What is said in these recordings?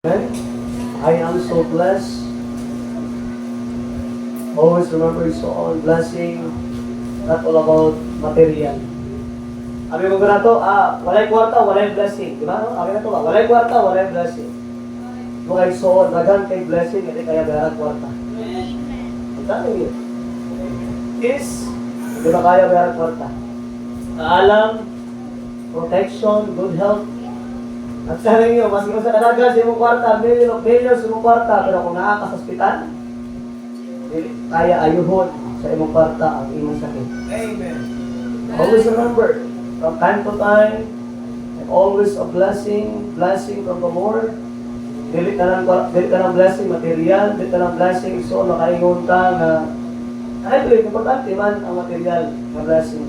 I am so blessed. Always remember it's all blessing, not all about material. Abi mo na to, walay kwarta, walay blessing. Di ba? No? Abi na to ba? Walay kwarta, walay blessing. Mo kay so, dagan kay blessing, hindi kaya bayaran kwarta. Ang dami yun. Is, hindi ba kaya bayaran kwarta? Alam, protection, good health. At sabi niyo, mas kung sa kalaga sa imong kwarta, million of millions sa imong kwarta, pero kung nakaka sa ospital, kaya ayuhon sa imong kwarta ang imong sakit. Amen. Always remember, from time to time, and always a blessing from the Lord. Dili ka ng blessing material, dili ka ng blessing so makaingon ka na ay, importante man ang material na blessing.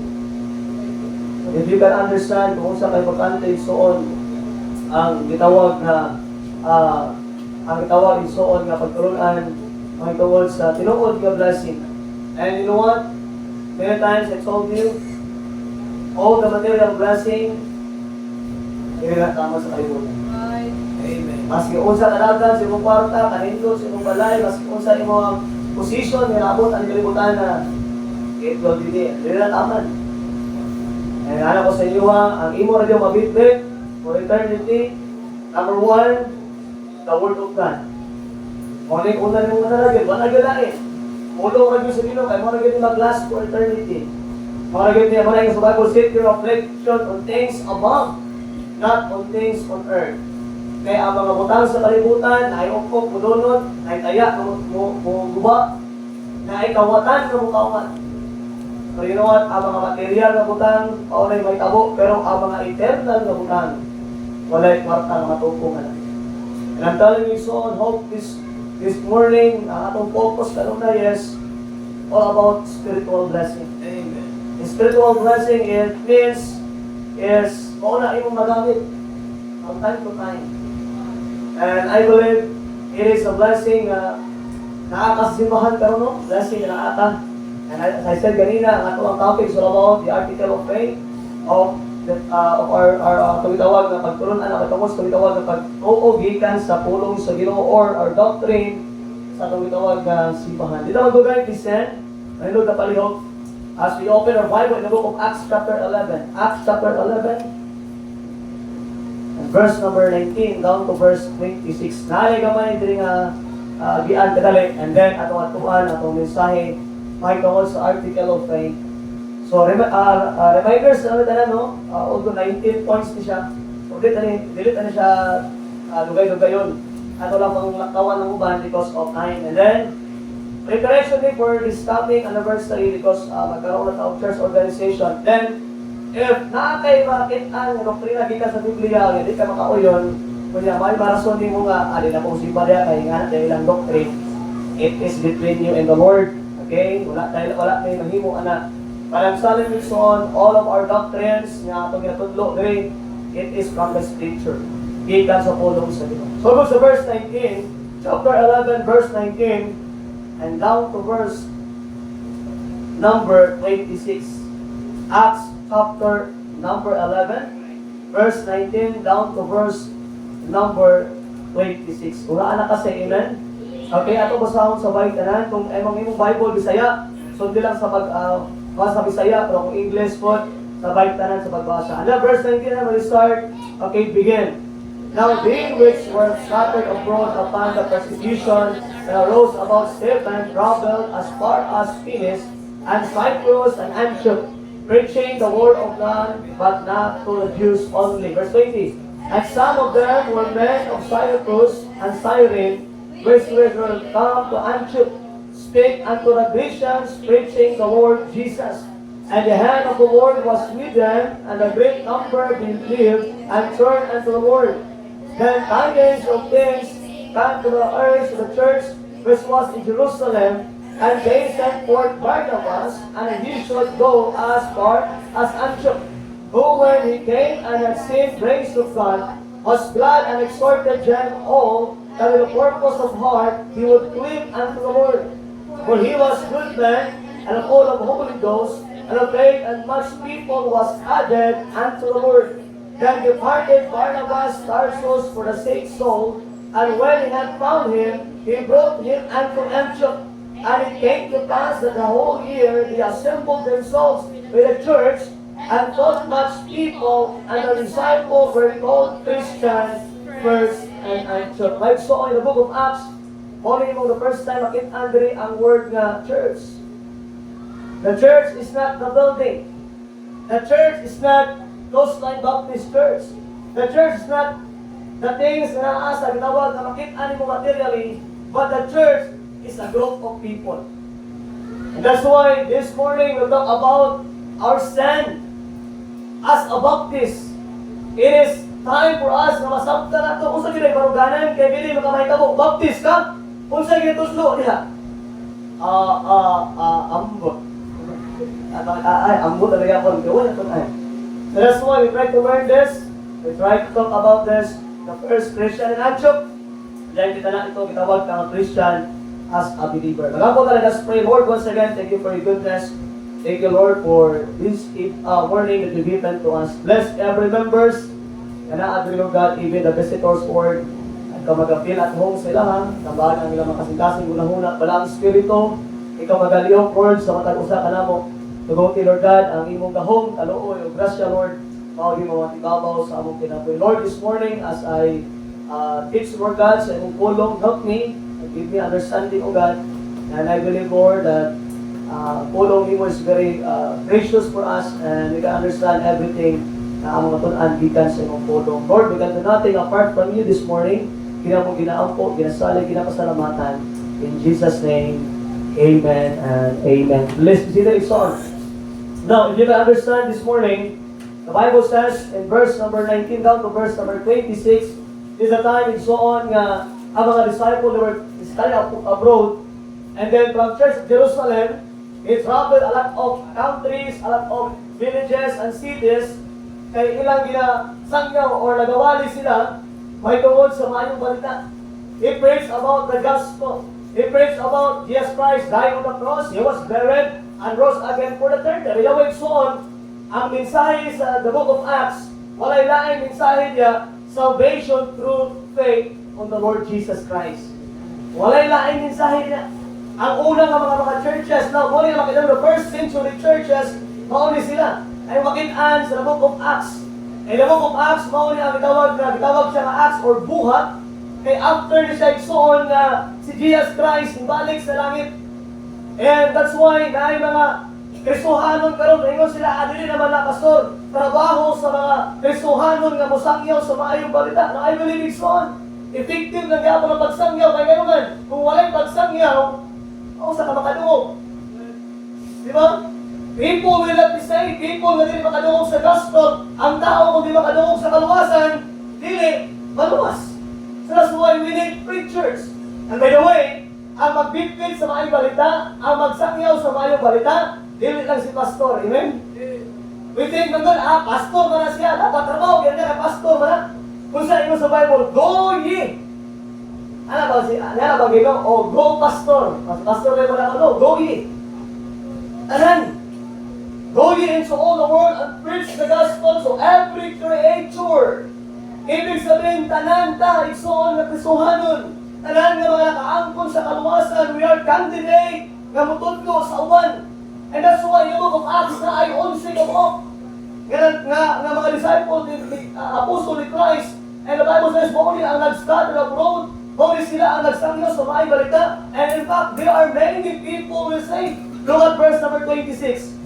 If you can understand kung sa kay importante soon ang gitawag na ang gitawag isoon nga pagtulunan ang tungod sa tinuod nga blessing. And you know what? Many times I told you, all the material blessing hindi na tama sa kalimutan. Amen. Maski unsa kadagan sa imong kwarta, kanindot sa imong balay, maski unsa imong position nilabot ang kalimutan na it will be there. Hindi na tama. And alam ko sa inyo ang imo radyo mabitbit for eternity. Number one, the Word of God. Kung ano yung una ng mga nalagyan, wala nagalain. Ulo ka sa Ginoo, kaya mga nagyan mag-last for eternity. Mga nagyan niya, mga nagyan sa Bible, set your affliction on things above, not on things on earth. Kaya ang mga butang sa kalibutan, na ay ukop, mudunod, na ay taya, guba, na ay kawatan, na mukawat. So you know what, ang mga material na butang, paunay may tabo, pero ang mga eternal na butang, walay kwarta na matupungan. And I'm telling you so, and hope this morning, ang atong focus kanuna is all about spiritual blessing. Amen. The spiritual blessing is mauna imong magamit from time to time. And I believe it is a blessing nakakasimbahan karon no? Blessing na nakaka. And as I said kanina, ang atong topic is all about the article of faith of our tawag na pagturon ana katungod sa tawag na pag-oo gikan sa pulong sa Ginoo or our doctrine sa tawag na simbahan. Dito ang guys listen. Ayun na palihog. As we open our Bible in the book of Acts chapter 11. Acts chapter 11 and verse number 19 down to verse 26. Naay gamay diri nga gian kadali and then atong atuan atong mensahe may tungod sa article of faith. So, reminders na naman no? Although 19 points ni siya. So, dili na siya lugay-lugayon. Ato lang pang kawan ng uban because of time. And then, preparation din for this coming anniversary because magkaroon na taong church organization. Then, if nakakay makita ang doktrina kita sa Biblia, hindi ka makauyon, kunya may marason din mo nga, alin na kong simbalya, kaya nga natin ilang doctrine. It is between you and the Lord. Okay? Wala tayo mahimo, anak. But I'm telling you son, all of our doctrines nga itong ginatudlo diri, it is from the scripture. Gikan sa pulong sa Ginoo. So look sa verse 19, chapter 11, verse 19, and down to verse number 26. Acts chapter number 11, verse 19, down to verse number 26. Unaan na kasi, amen? Okay, ato basahon sa tanan kung emang imong Bible Bisaya, sundi lang sa basa Bisaya, pero kung English po, sabay tanan sa pagbasa. And then verse 19 na we start, okay, begin. Now they which were scattered abroad upon the persecution that arose about Stephen traveled as far as Phoenix and Cyprus and Antioch, preaching the word of God, but not to the Jews only. Verse 20. And some of them were men of Cyprus and Cyrene, which were come to Antioch, speak unto the Grecians, preaching the Lord Jesus. And the hand of the Lord was with them, and a great number believed and turned unto the Lord. Then tidings of things came to the ears of the church which was in Jerusalem, and they sent forth Barnabas, and he should go as far as Antioch, who when he came and had seen grace of God, was glad and exhorted them all that with the purpose of heart he would cleave unto the Lord. For he was good man, and full of Holy Ghost, and of faith, and much people was added unto the Lord. Then departed Barnabas Tarsus for the sake Saul, And when he had found him, he brought him unto Antioch. And it came to pass that the whole year they assembled themselves with the church, and taught much people, and the disciples were called Christians first and Antioch. Like so in the book of Acts, only mo the first time makita Andre ang word nga church. The church is not the building. The church is not Coastline Baptist Church. The church is not the things na naasa, ginawag na makita mo materially, but the church is a group of people. And that's why this morning we'll talk about our stand as a Baptist. It is time for us na masabta na ito. Kung sa ginay baruganan, kaya bili makamahitabo, Baptist ka? Kung sa ginay tuslo, diha? Ambot. Ambot talaga ako. Gawin ito na. So that's why we try to learn this. We try to talk about this. The first Christian in Antioch. Diyan kita na ito, kitawag kang Christian as a believer. Nagako talaga, let's pray. Lord, once again, thank you for your goodness. Thank you, Lord, for this warning that you've given to us. Bless every members. And I agree, Lord God, even the visitors, Lord. At ikaw mag-feel at home sila, ha? Tambahan ang ilang makasing-kasing unang-una. Balang Espiritu, ikaw magaliyong, Lord, sa matag-usa ka na mo. Tuguti, Lord God, ang imong gahong, kaluoy, o grasya, Lord. Mawagi mo matibabaw sa among kinabuhi. Lord, this morning, as I teach, Lord God, sa imong pulong, help me, and give me understanding, O God. And I believe, Lord, that pulong mo is very gracious for us, and we can understand everything na among matunan gikan sa imong pulong. Lord, we can do nothing apart from you this morning. Ginamong ginaampo, ginasalig, ginapasalamatan. In Jesus' name, amen and amen. Let's see the song. Now, if you can understand this morning, the Bible says in verse number 19 down to verse number 26, is the time and so on nga ang mga disciples, they were studying abroad, and then from Church of Jerusalem, it traveled a lot of countries, a lot of villages and cities, kay ilang ginasangyaw or nagawali sila, may tungod sa maayong balita. He preached about the gospel. He preached about Jesus Christ dying on the cross. He was buried and rose again for the third day. Ilaway soon, ang mensahe sa the book of Acts, walay laing mensahe niya, salvation through faith on the Lord Jesus Christ. Walay laing mensahe niya. Ang unang mga churches, na muli na makita the first century churches, mauni sila. Ay makitaan sa the book of Acts. Ay the book of Acts, mauni ang gitawag siya nga Acts or buhat. Kay after ni siya igsoon nga si Jesus Christ balik sa langit. And that's why na mga Kristohanon karon ingon sila adili naman na pastor trabaho sa mga Kristohanon nga mosangyaw sa maayong balita. Na I believe igsoon effective na gyapon ang pagsangyaw kay ganoon kung walay pagsangyaw o sa kamakadungog. Di ba? People will not be saved. People na dili makadungog sa gospel. Ang tao kung di makadungog sa kaluwasan, dili maluwas. So that's why we need preachers. And by the way, ang magbitbit sa maayong balita, ang magsangyaw sa maayong balita, dili lang si pastor. Amen? We think naman, pastor man na siya. Dapat trabaho, ganyan na pastor man na. Kung sa inyo sa Bible, go ye! Ano ba ginawa? O go pastor. Pastor na yung mga go ye! Anan? Go ye into all the world and preach the gospel to every creature. Ibig sabihin, tanan ta, igsoon na Kristohanon. Tanan nga mga nakaangkon sa kaluwasan, we are candidate nga mutudlo sa uban. And that's why yung book of Acts na ay 11 kabok. Nga mga disciples, apostle ni Christ, and the Bible says, muli ang nag-scatter abroad, muli sila ang nagsangyo sa maayong balita, and in fact, there are many people who say, look at verse number 26.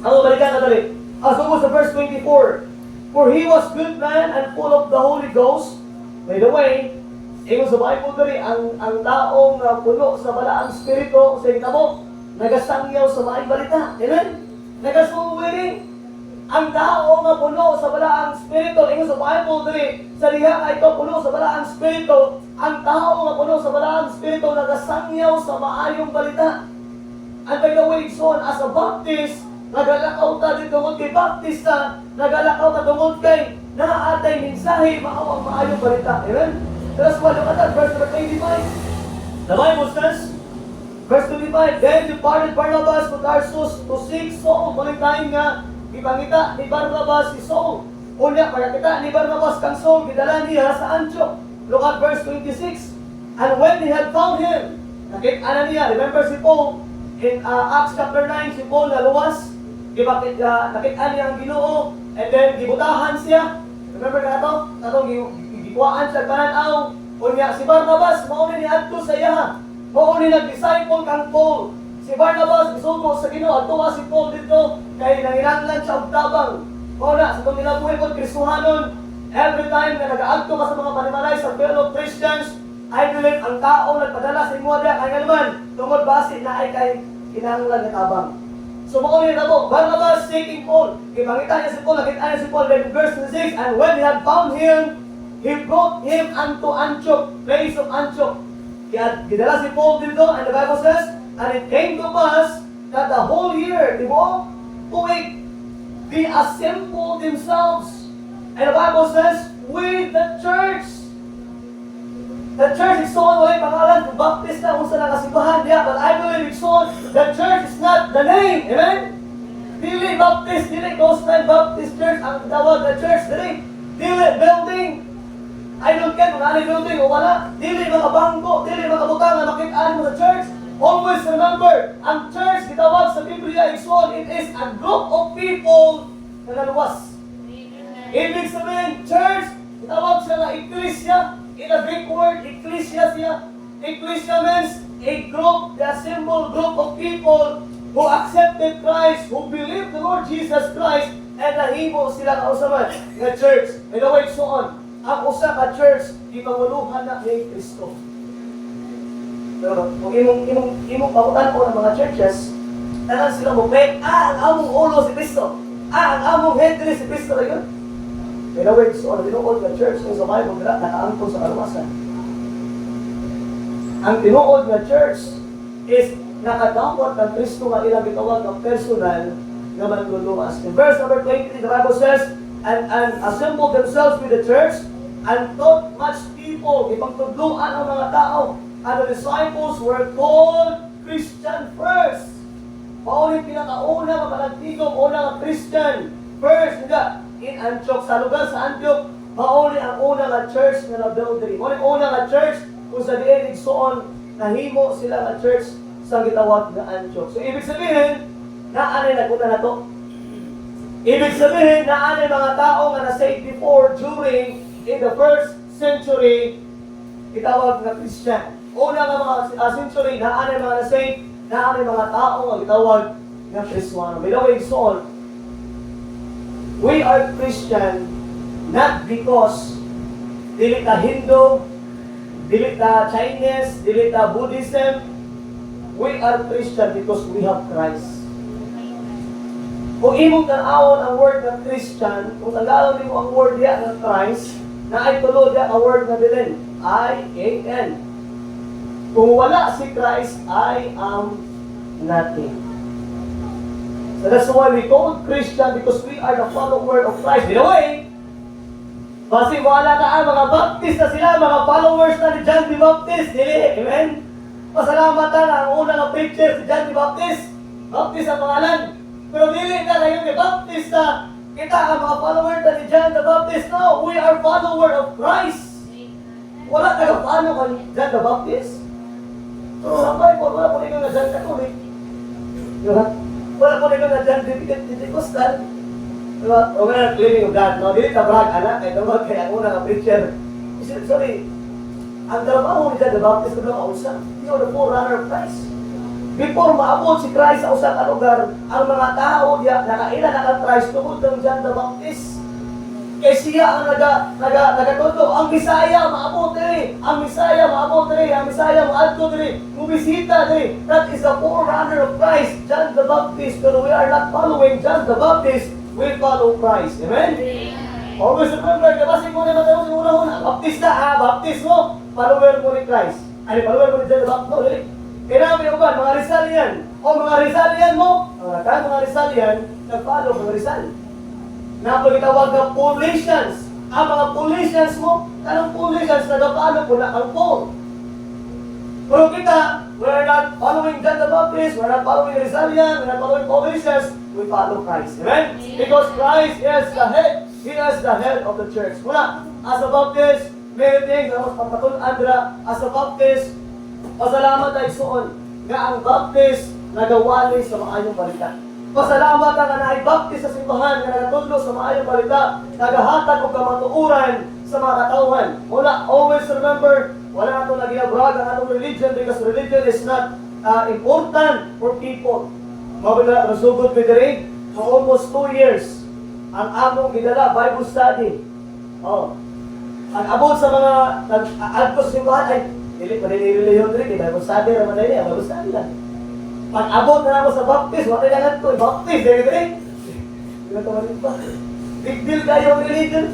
Ang balikan na dali. As well as the verse 24. For he was good man and full of the Holy Ghost. By the way, ingon sa Bible dali, ang taong puno sa balaang spirito sa itabo, nagasangyaw sa maayong balita. Amen? Nagasumuwiring. Ang tao nga puno sa balaang spirito, ingon sa Bible dali, sa liha nga ito puno sa balaang spirito, ang tao nga puno sa balaang spirito, nagasangyaw sa maayong balita. And by the way, son, as a Baptist, nagalakaw ta dito tungod kay Baptista, nagalakaw ta tungod kay naatay mensahe mao ang maayong balita. Amen? That's why look at that, verse number 25. The Bible says, verse 25, then departed Barnabas to Tarsus to seek Saul. Muling time nga, ipangita ni Barnabas si Saul. Unya, para kita ni Barnabas kang Saul, gidala niya sa Antioch. Look at verse 26. And when they had found him, nakita niya, remember si Paul, in Acts chapter 9, si Paul naluwas, nakita niya ang Ginoo, and then gibutahan siya. Remember ka ito? Katong gikuhaan siya kananaw. Unya, si Barnabas, mauni ni adto sa iya. Mauni nag-disciple kang Paul. Si Barnabas, gisugo sa Ginoo, adto si Paul dito, kay nanginanglan siya og tabang. Mauna, sa itong inabuhi ko, Kristuhanon, every time na nag-aagto ka sa mga panimalay sa fellow Christians, I believe ang tao nagpadala sa inyo diya, kaya naman, tungod basi na ay kay kinanglan na tabang. So mauli na po, Barnabas seeking Paul. Ipangita niya si Paul, nakita niya si Paul, then verse 6, and when he had found him, he brought him unto Antioch, place of Antioch. Kaya gidala si Paul dito, and the Bible says, and it came to pass that the whole year, di ba, tuwig, they assembled themselves. And the Bible says, with the church. The church is so wala pangalan, Baptist na kung saan nakasimbahan niya, but I believe it's so, the church is not the name, amen? Dili Baptist, dili Coastal Baptist Church, ang tawag na church, dili building. I don't care kung ano building o wala, dili mga bangko, dili mga butang na makitaan mo sa church. Always remember, ang church, kitawag sa Biblia, it is a group of people na naluwas. Ibig sabihin, church, kitawag siya na ecclesia. In a Greek word, ecclesia siya. Ecclesia means a group, the assembled group of people who accepted Christ, who believed the Lord Jesus Christ, and nahimo sila kausaman nga church. May naway soon, ang usa ka church, ipanguluhan na ni Kristo. Pero kung imong pakutan ko ng mga churches, tanan sila mo, ang among ulo si Kristo. Ang among head si Kristo na yun. May naway so, ang tinuod na church ng sa Bible, nakaangkol sa kaluwasan. Ang tinuod na church is nakadamot ng Kristo nga ilang gitawag ng personal na manluluwas. In verse number 20, the Bible says, and assembled themselves with the church, and taught much people, ipagtudluan ang mga tao. And the disciples were called Christian first. Paulit pinakauna nga panagtigong una nga Christian first nga in Antioch, sa lugar sa Antioch, mauli ang una nga church nga na-build diri. Mauli una nga church kung sa diin igsoon nahimo sila nga church sa gitawag nga Antioch. So ibig sabihin, naanay naguna na to. Ibig sabihin, naanay mga tao nga na-saved before, during, in the first century, gitawag nga Christian. Una nga mga century, naanay mga na-saved, naanay mga tao nga gitawag nga Kristiyano. May way igsoon, we are Christian not because dili ta Hindu, dili ta Chinese, dili ta Buddhism. We are Christian because we have Christ. Kung imong tan-awon ang word ng Christian, kung tagalog mo ang word diya ng Christ, na ay tulo diya ang word na bilin, I-A-N. Kung wala si Christ, I am nothing. So that's why we call Christian, because we are the follower of Christ. In a way, kasi wala na mga Baptist na sila, mga followers na ni John the Baptist. Dili, amen? Pasalamatan ang unang na preacher si John the Baptist. Baptist ang pangalan. Pero dili na yung ni Baptist na kita ang mga follower na ni John the Baptist. No, we are follower of Christ. Wala ka paano kan John the Baptist. So, sabay po, wala po rin yung na John Catholic. Diba? Wala po rin na dyan, Pentecostal. Diba? O nga na claiming of God. No, dili ta brag, anak. Kaya naman, kaya ang unang preacher. Sorry, ang trabaho ni John the Baptist ko lang kausa. He was the forerunner of Christ. Before maabot si Christ sa usa ka lugar, ang mga tao diya, nakaila na kang Christ tungod ng John the Baptist. Kaya siya ang nagatuto. Ang Bisaya, maabot diri. Ang Bisaya, maabot diri. Ang Bisaya, maadto diri. Bumisita diri. That is the forerunner of Christ, John the Baptist. Pero we are not following John the Baptist. We follow Christ. Amen? Always remember, kasi mo na matawag sa una-una. Baptista, Baptist mo. Follower mo ni Christ. Ano, follower mo ni John the Baptist. No, dili. Kaya namin yung ba, mga Rizalian. O mga Rizalian mo. Mga Rizalian, nag-follow mga Rizal. Na pagkitawag ng Paulicians. Ang mga Paulicians mo, anong Paulicians na napano po na ang Paul. Pero kita, we're not following John the Baptist, we're not following Rizalian, we're not following Paulicians, we follow Christ. Amen? Because Christ is the head. He is the head of the church. Muna, as a Baptist, Many things na mas pagkatunan dira as a Baptist, pasalamat ay suon nga ang Baptist nagawali sa maayong balita. Pasalamat ang na Baptist sa simbahan nga nagatudlo sa maayong balita, nagahatag og kamatuoran sa mga katawhan. Mula, always remember, wala nato na ginabrag ang atong religion because religion is not important for people. Mabila, nasugod ko diri, for almost 2 years, ang among gidala, Bible study. Oh. Ang abot sa mga nag-add ko sa simbahan, ay, dili pa nililiyon diri, Bible study, raman na yun, Bible study lang. Pag abot na ako sa Baptist, wala na lang ito, Baptist, diri. Hindi na tumalit pa. Big deal kayo ang religion.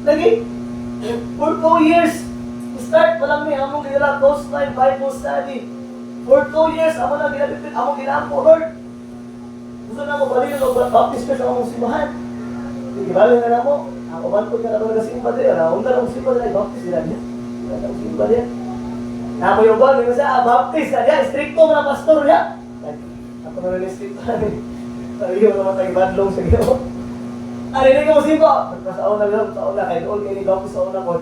Lagi. For 2 years, start pa lang ni among gidala, close time, Bible study. For 2 years, among lang ginapipit, among ginampo, Lord. Gusto na ako balik ng Baptist ka sa among simbahan. Hindi balik na mo. Ako man ko na talaga simba din. Unta ng simba din, Baptist nila niya. Unta ng simba din. Ako yung ball, hindi sa Baptist na niya. Stricto mo na pastor niya. Ako na rin stricto na rin. Sabi yun naman tayo badlong sa gino. Arinig ko simba. Sa una lang, sa una. Kahit doon kayo ni Baptist sa una ko.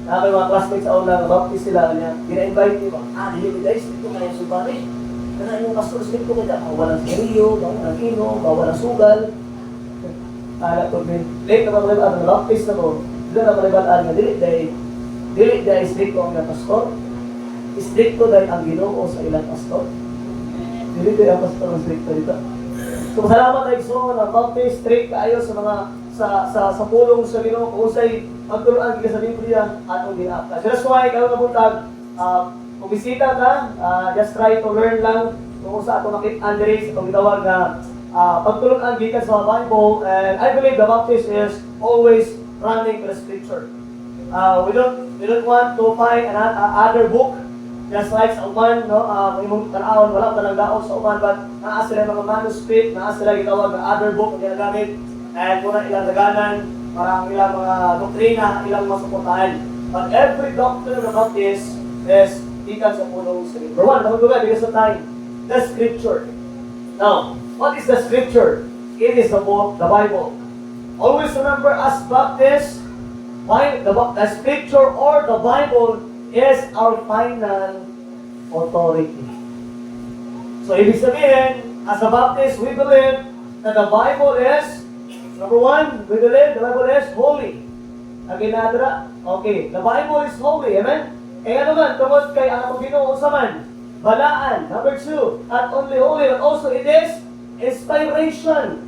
Nakakay mga classmates sa una, Baptist sila niya. Gina-invite niyo ba? Dili guys, stricto ka na yung simba rin. Kana yung pastor stricto ka dyan. Bawal ang sigarilyo, bawal ang inom, bawal ang sugal. Anak ko din. Late na mga ang Baptist na ko. Doon na mga nga dili dahil stricto ang pastor. Stricto dahil ang Ginoo sa ilang pastor. Dili dahil ang pastor ang stricto dito. So salamat ay so na Baptist strict kayo sa mga sa pulong sa Ginoo kung usay magturuan kita sa Biblia atong ginaapta. So that's why kayo na buntag kung bisita ka, just try to learn lang kung sa ato nakit-an diri sa gitawag na pagtulungan gikan sa Bible, and I believe the Baptist is always running to the Scripture. We don't want to find another book just like sa uman, no? Kung imong tanawon wala pa nang daot sa uman, but naa sila mga manuscript, naa sila gitawag na other book na ginagamit, and muna ilang daganan para ang ilang mga doktrina ilang masuportahan. But every doctrine of the Baptist is gikan sa pulong Scripture. Number one, nakutugan because of time, the Scripture. Now, what is the Scripture? It is the book, the Bible. Always remember, as Baptists, the Scripture or the Bible is our final authority. So, ibig sabihin, as a Baptist, we believe that the Bible is, number one, we believe the Bible is holy. Again, nadra, okay, the Bible is holy, amen? Kaya naman, tungod kay ang atong Ginoo sa man, balaan. Number two, not only holy, but also it is inspiration.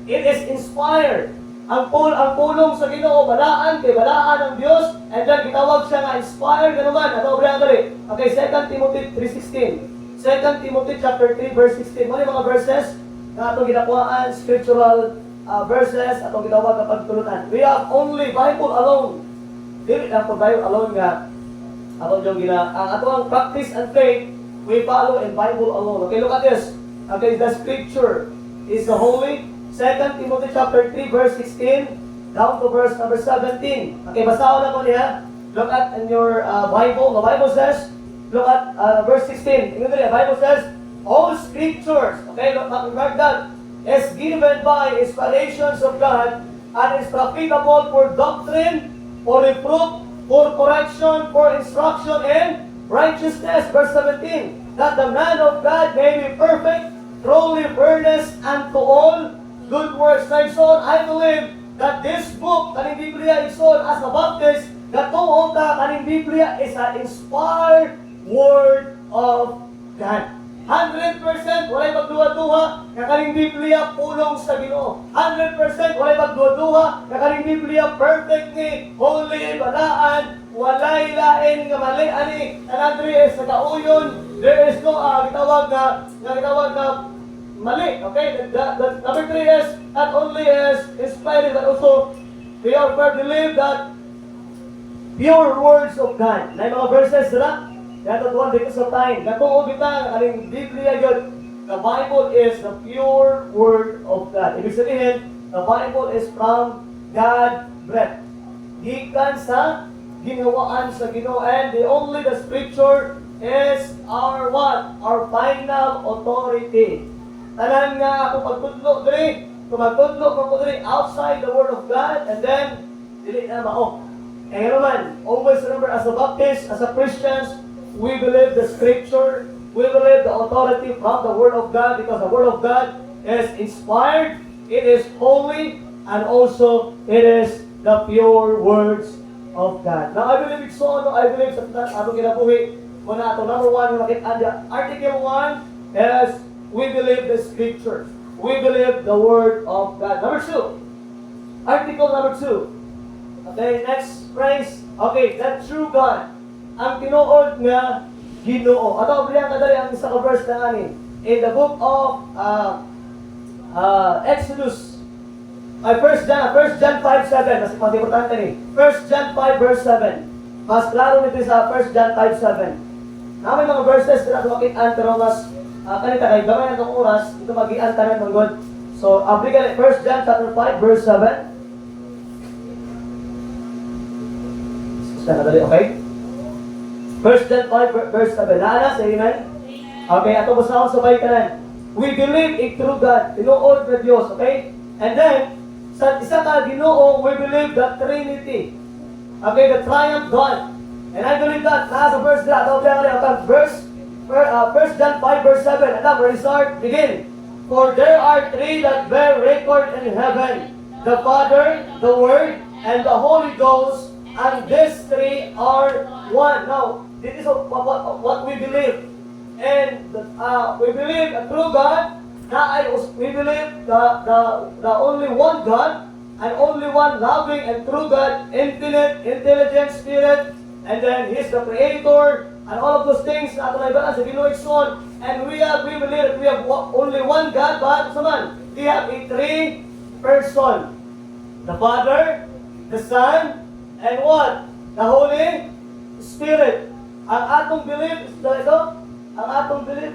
It is inspired. Ang pulong sa Ginoo, balaan kay balaan ng Dios, and then gitawag siya nga inspired na naman. Ato obrang dali. Okay, 2 Timothy 3:16. 2 Timothy chapter 3 verse 16. Mo mga verses na atong ginakuhaan, scriptural verses atong gitawag na pagtulunan. We have only Bible alone. Dili lang po Bible alone nga atong ang atong practice and faith, we follow in Bible alone. Okay, look at this. Okay, the Scripture is the holy. 2 Timothy chapter 3 verse 16 down to verse number 17. Okay, basahin na po niya. Look at in your Bible. The Bible says, look at verse 16. Tingnan niyo, the Bible says, all Scriptures, okay, look at that, is given by inspirations of God and is profitable for doctrine, for reproof, for correction, for instruction in righteousness. Verse 17, that the man of God may be perfect, truly furnished unto all good works. So I believe that this book, kaning Biblia, is all as a Baptist, that tuong ka kaning Biblia is an inspired word of God. 100% walay magduwa-duha nga kaning Biblia pulong sa Ginoo. 100% walay magduwa-duha nga kaning Biblia perfect ni, holy, balaan, walay lain nga mali ani. Kanadri is nagauyon. There is no gitawag na mali. Okay? The number 3 is not only is inspired but also we are firm believe that pure words of God. Na mga verses na dato tuwan because of time. Katong bitang aling Biblia yun. The Bible is the pure word of God. Ibig sabihin, the Bible is from God breath. Gikan sa ginawaan sa Ginoo, and the Scripture is our what? Our final authority. Tanan nga ako pagtudlo diri, tumagtudlo ko diri outside the word of God, and then dili na mao. And naman, always remember as a Baptist, as a Christians, we believe the Scripture, we believe the authority from the Word of God because the Word of God is inspired, it is holy, and also it is the pure words of God. Now, I believe it's so, no? I believe sa atong kinabuhi, muna ito, number one, yung Article 1 is we believe the Scripture. We believe the Word of God. Number 2, Article number 2. Okay, next phrase. Okay, that true God. Ang tinuod nga Ginoo. Ato ang kadali ang isa ka verse na ani. In the book of Exodus. First John 5:7. Mas importante ni. 1 John 5 verse 7. Mas klaro nito sa 1 John 5:7. May mga verses na tumakit-an pero mas kanita kay gamay na itong oras, ito mag-ian tanan ng God. So, applicable 1 John chapter 5 verse 7. Okay? 1 John 5 verse 7. Naana sa amen? Okay, ato basahon sabay kanan. We believe in true God, tinuod na Dios, okay? And then, sa isa ka Ginoo, we believe the Trinity. Okay, the triumph God. And I believe that, nasa verse na, ato verse 1 John 5 verse 7. Alam, where we start, begin. For there are three that bear record in heaven, the Father, the Word, and the Holy Ghost, and these three are one. Now, this is what we believe. And we believe a true God. We believe the only one God, and only one loving and true God, infinite, intelligent Spirit, and then He's the Creator, and all of those things na ito na iba sa Ginoo Son. And we believe that we have only one God, but we have a three person. The Father, the Son, and what? The Holy Spirit. Ang atong belief is ito. Ang atong belief,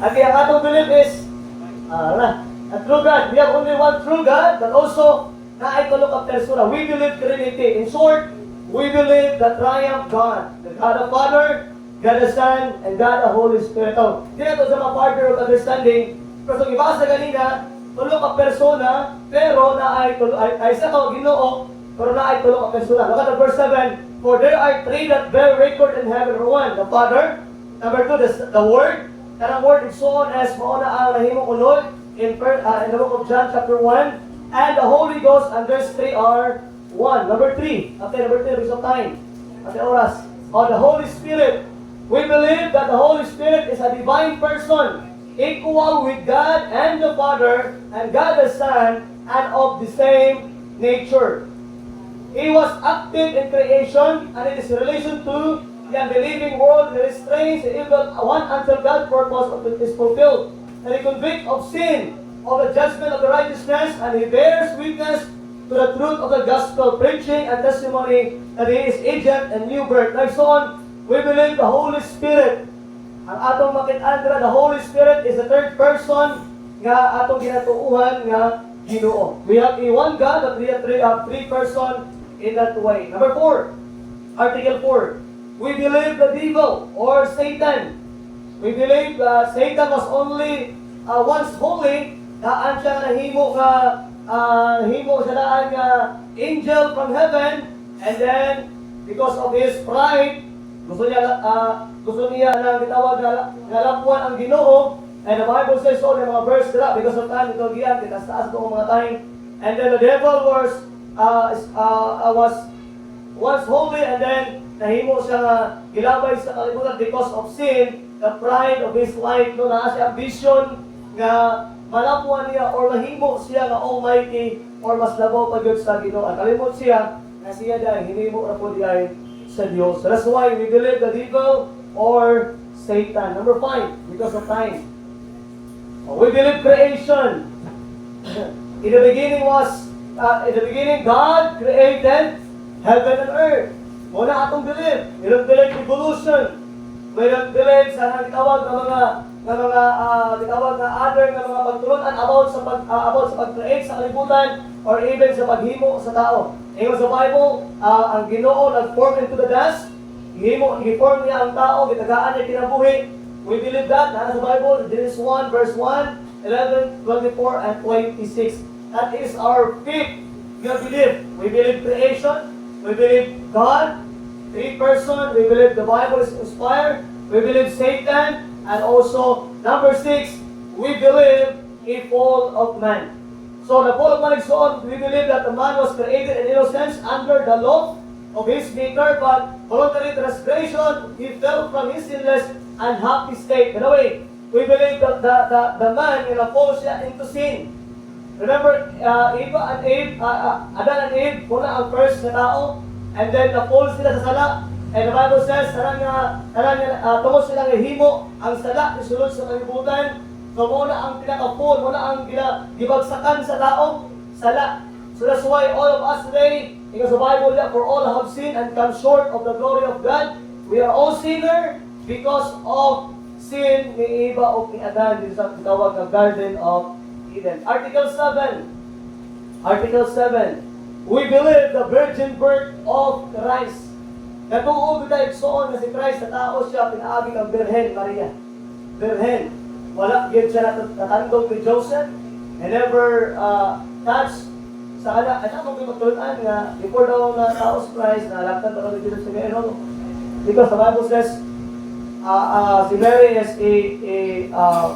okay, ang atong belief is a true God. We have only one true God, but also na ay tulong ka persona. We believe Trinity. In short, we believe the triumph God. The God the Father, God the Son, and God the Holy Spirit. Oh, di na ito sa mga partner of understanding. Pero kung ibasa ganina, tulong ka persona, pero na ay isa ka Ginoo, pero na ay tulong ka persona. Look at verse 7. For there are three that bear record in heaven. Number 1, the Father. Number 2, the Word. And ang Word is so as mauna ang nahimong unod in the book of John chapter 1. And the Holy Ghost, and these three are one. Number 3. Okay, number 3, because of time. Okay, oras. On the Holy Spirit. We believe that the Holy Spirit is a divine person, equal with God and the Father, and God the Son, and of the same nature. He was active in creation, and it is in relation to the unbelieving world. He restrains the evil one until God's purpose is fulfilled. And He convicts of sin, of the judgment of the righteousness, and He bears witness to the truth of the gospel, preaching and testimony that He is agent and new birth. Like so on, we believe the Holy Spirit. Ang atong makit-an dira, the Holy Spirit is the third person nga atong ginatuuhan nga Ginoo. We have a one God, but we have three person in that way. Number 4, Article 4. We believe the devil or Satan. We believe Satan was only once holy. Daan siya nahimo siya daan nga angel from heaven, and then because of his pride, gusto niya na gitawag nga lapuan ang Ginoo. And the Bible says so in mga verse dira, because of time ito giyan taas ko mga time. And then the devil was once holy, and then nahimo siya nga gilabay sa kalibutan because of sin, the pride of his life, no, na siya ambition nga malapuan niya or mahimo siya nga almighty or mas labaw pa gyud sa Ginoo. Kalimot siya na siya dahil hinimo ra po diay sa Dios. So that's why we believe the devil or Satan. Number 5, because of time. We believe creation. In the beginning God created heaven and earth. Muna atong believe. We don't believe evolution. We don't believe sa tawag na other na mga pagtulunan about sa pag-create sa kalibutan or even sa paghimo sa tao. Ingon sa Bible, ang Ginoo nag-form into the dust. Gi-form niya ang tao, gitagaan niya kinabuhi. We believe that. Nasa sa Bible, Genesis 1 verse 1, 11, 24, and 26. That is our faith. We believe creation. We We believe God, three person. We believe the Bible is inspired. We believe Satan. And also, number 6, we believe a fall of man. So the fall of man is on. We believe that the man was created in innocence under the law of his maker, but voluntary transgression, he fell from his sinless and happy state. By the way, we believe that the man falls into sin. Remember, Adan and Eve, muna ang first na tao, and then na-fall sila sa sala. And the Bible says, tungkol silang himo, ang sala, isulod sa kalibutan. So muna ang pinaka-fall, muna ang gibagsakan sa tao, sala. So that's why all of us today, because the Bible that for all have sinned and come short of the glory of God. We are all sinners because of sin ni Eva o ni Adan din sa tawag ng Garden of Eden. Article 7. Article 7. We believe the virgin birth of Christ. Natuog tayo soon na si Christ sa tao siya, pinaagi ng Birhen Maria. Birhen. Wala yun siya natandog ni Joseph. And never touched sa kana. At ako may magtulunan nga, before daw na tao si Christ, nalaktan daw ni Jesus sa ngayon. Because the Bible says, si Mary is a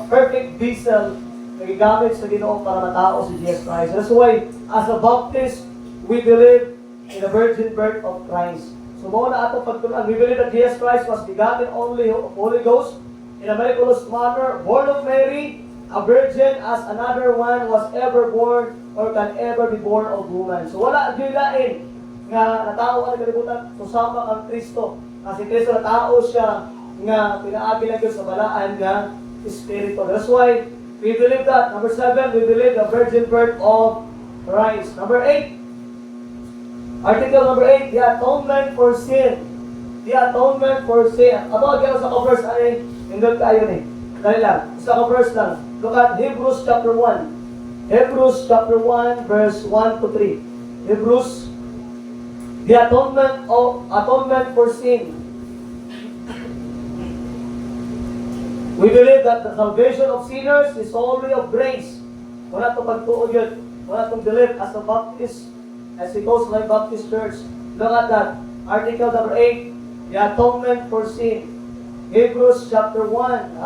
perfect vessel nagigamit sa Ginoo para matao si Jesus Christ. That's why, as a Baptist, we believe in the virgin birth of Christ. So, mga na ato pagtunan, we believe that Jesus Christ was begotten only of Holy Ghost in a miraculous manner, born of Mary, a virgin, as another one was ever born or can ever be born of woman. So, wala yung lain nga natao ang kalibutan, susama kang Kristo. Kasi Kristo natao siya nga pinaagi lang yun sa balaan nga Espiritu. That's why we believe that. Number 7, we believe the virgin birth of Christ. Number 8, article number 8, the atonement for sin. The atonement for sin. Ato, again, sa ka-verse, ay, hindi tayo ni. Dali lang, sa ka-verse lang. Look at Hebrews chapter 1. Hebrews chapter 1, verse 1 to 3. Hebrews, the atonement for sin. We believe that the salvation of sinners is only of grace. Wala itong pagtuod yun. Wala itong believe as a Baptist, as it goes like Baptist Church. Look at that. Article number 8, the atonement for sin. Hebrews chapter 1,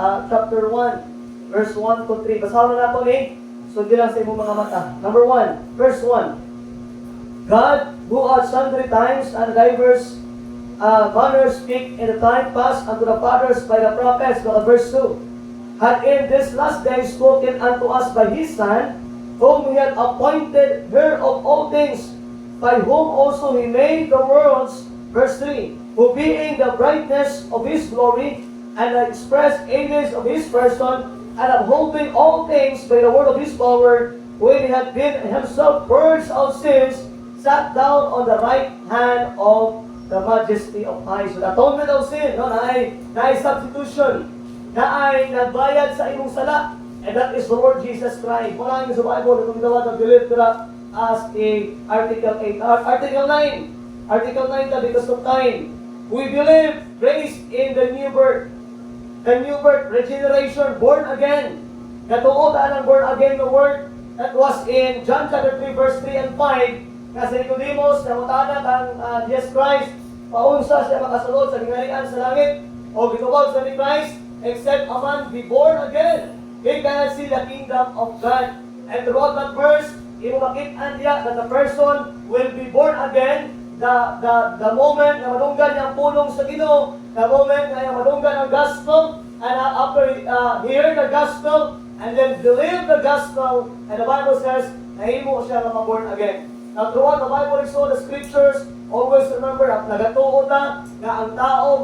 verse 1 to 3. Basahin na natin so hindi lang sa imong mga mata. Number 1, verse 1. God, who at sundry times and diverse manners speak in the time past unto the fathers by the prophets, verse 2, had in this last day spoken unto us by his Son, whom he had appointed heir of all things, by whom also he made the worlds, verse 3, who being the brightness of his glory, and the express image of his person, and upholding all things by the word of his power, when he had been himself purged of sins, sat down on the right hand of the majesty of high. So, the atonement of sin, no, na ay substitution, na ay nagbayad sa imong sala, and that is the Lord Jesus Christ. Marami sa Bible, itong ginawa na believe nila as a Article 8. Article 9. Article 9, because of time. We believe grace in the new birth. The new birth, regeneration, born again. Natuotan ang born again the word that was in John chapter 3, verse 3 and 5. Kasi Nicodemus, namutanan ang Jesus Christ, paunsa siya makasulod sa gingharian sa langit, o gituwag sa ni Christ, except a man be born again, he cannot see the kingdom of God. And throughout that verse, imumakit-an niya that the person will be born again the moment na madunggan niyang pulong sa Ginoo, the moment na madunggan ang gospel, and after hear the gospel, and then believe the gospel, and the Bible says, nahimo siya na ma-born again. Now, throughout the Bible, so the scriptures, always remember na nagatuo na ang tao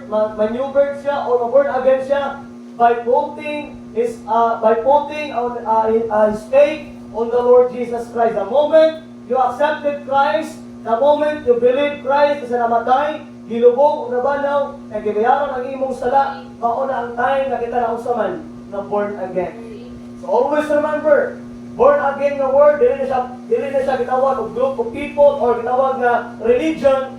ma-new birth siya or ma-born again siya by putting his faith on the Lord Jesus Christ. The moment you accepted Christ, the moment you believe Christ sa namatay, gilubog o nabanaw, na gibayaran ang imong sala, mauna ang time na kita na usaman na born again. So always remember, born again na word, dili na siya gitawag og group of people or gitawag na religion.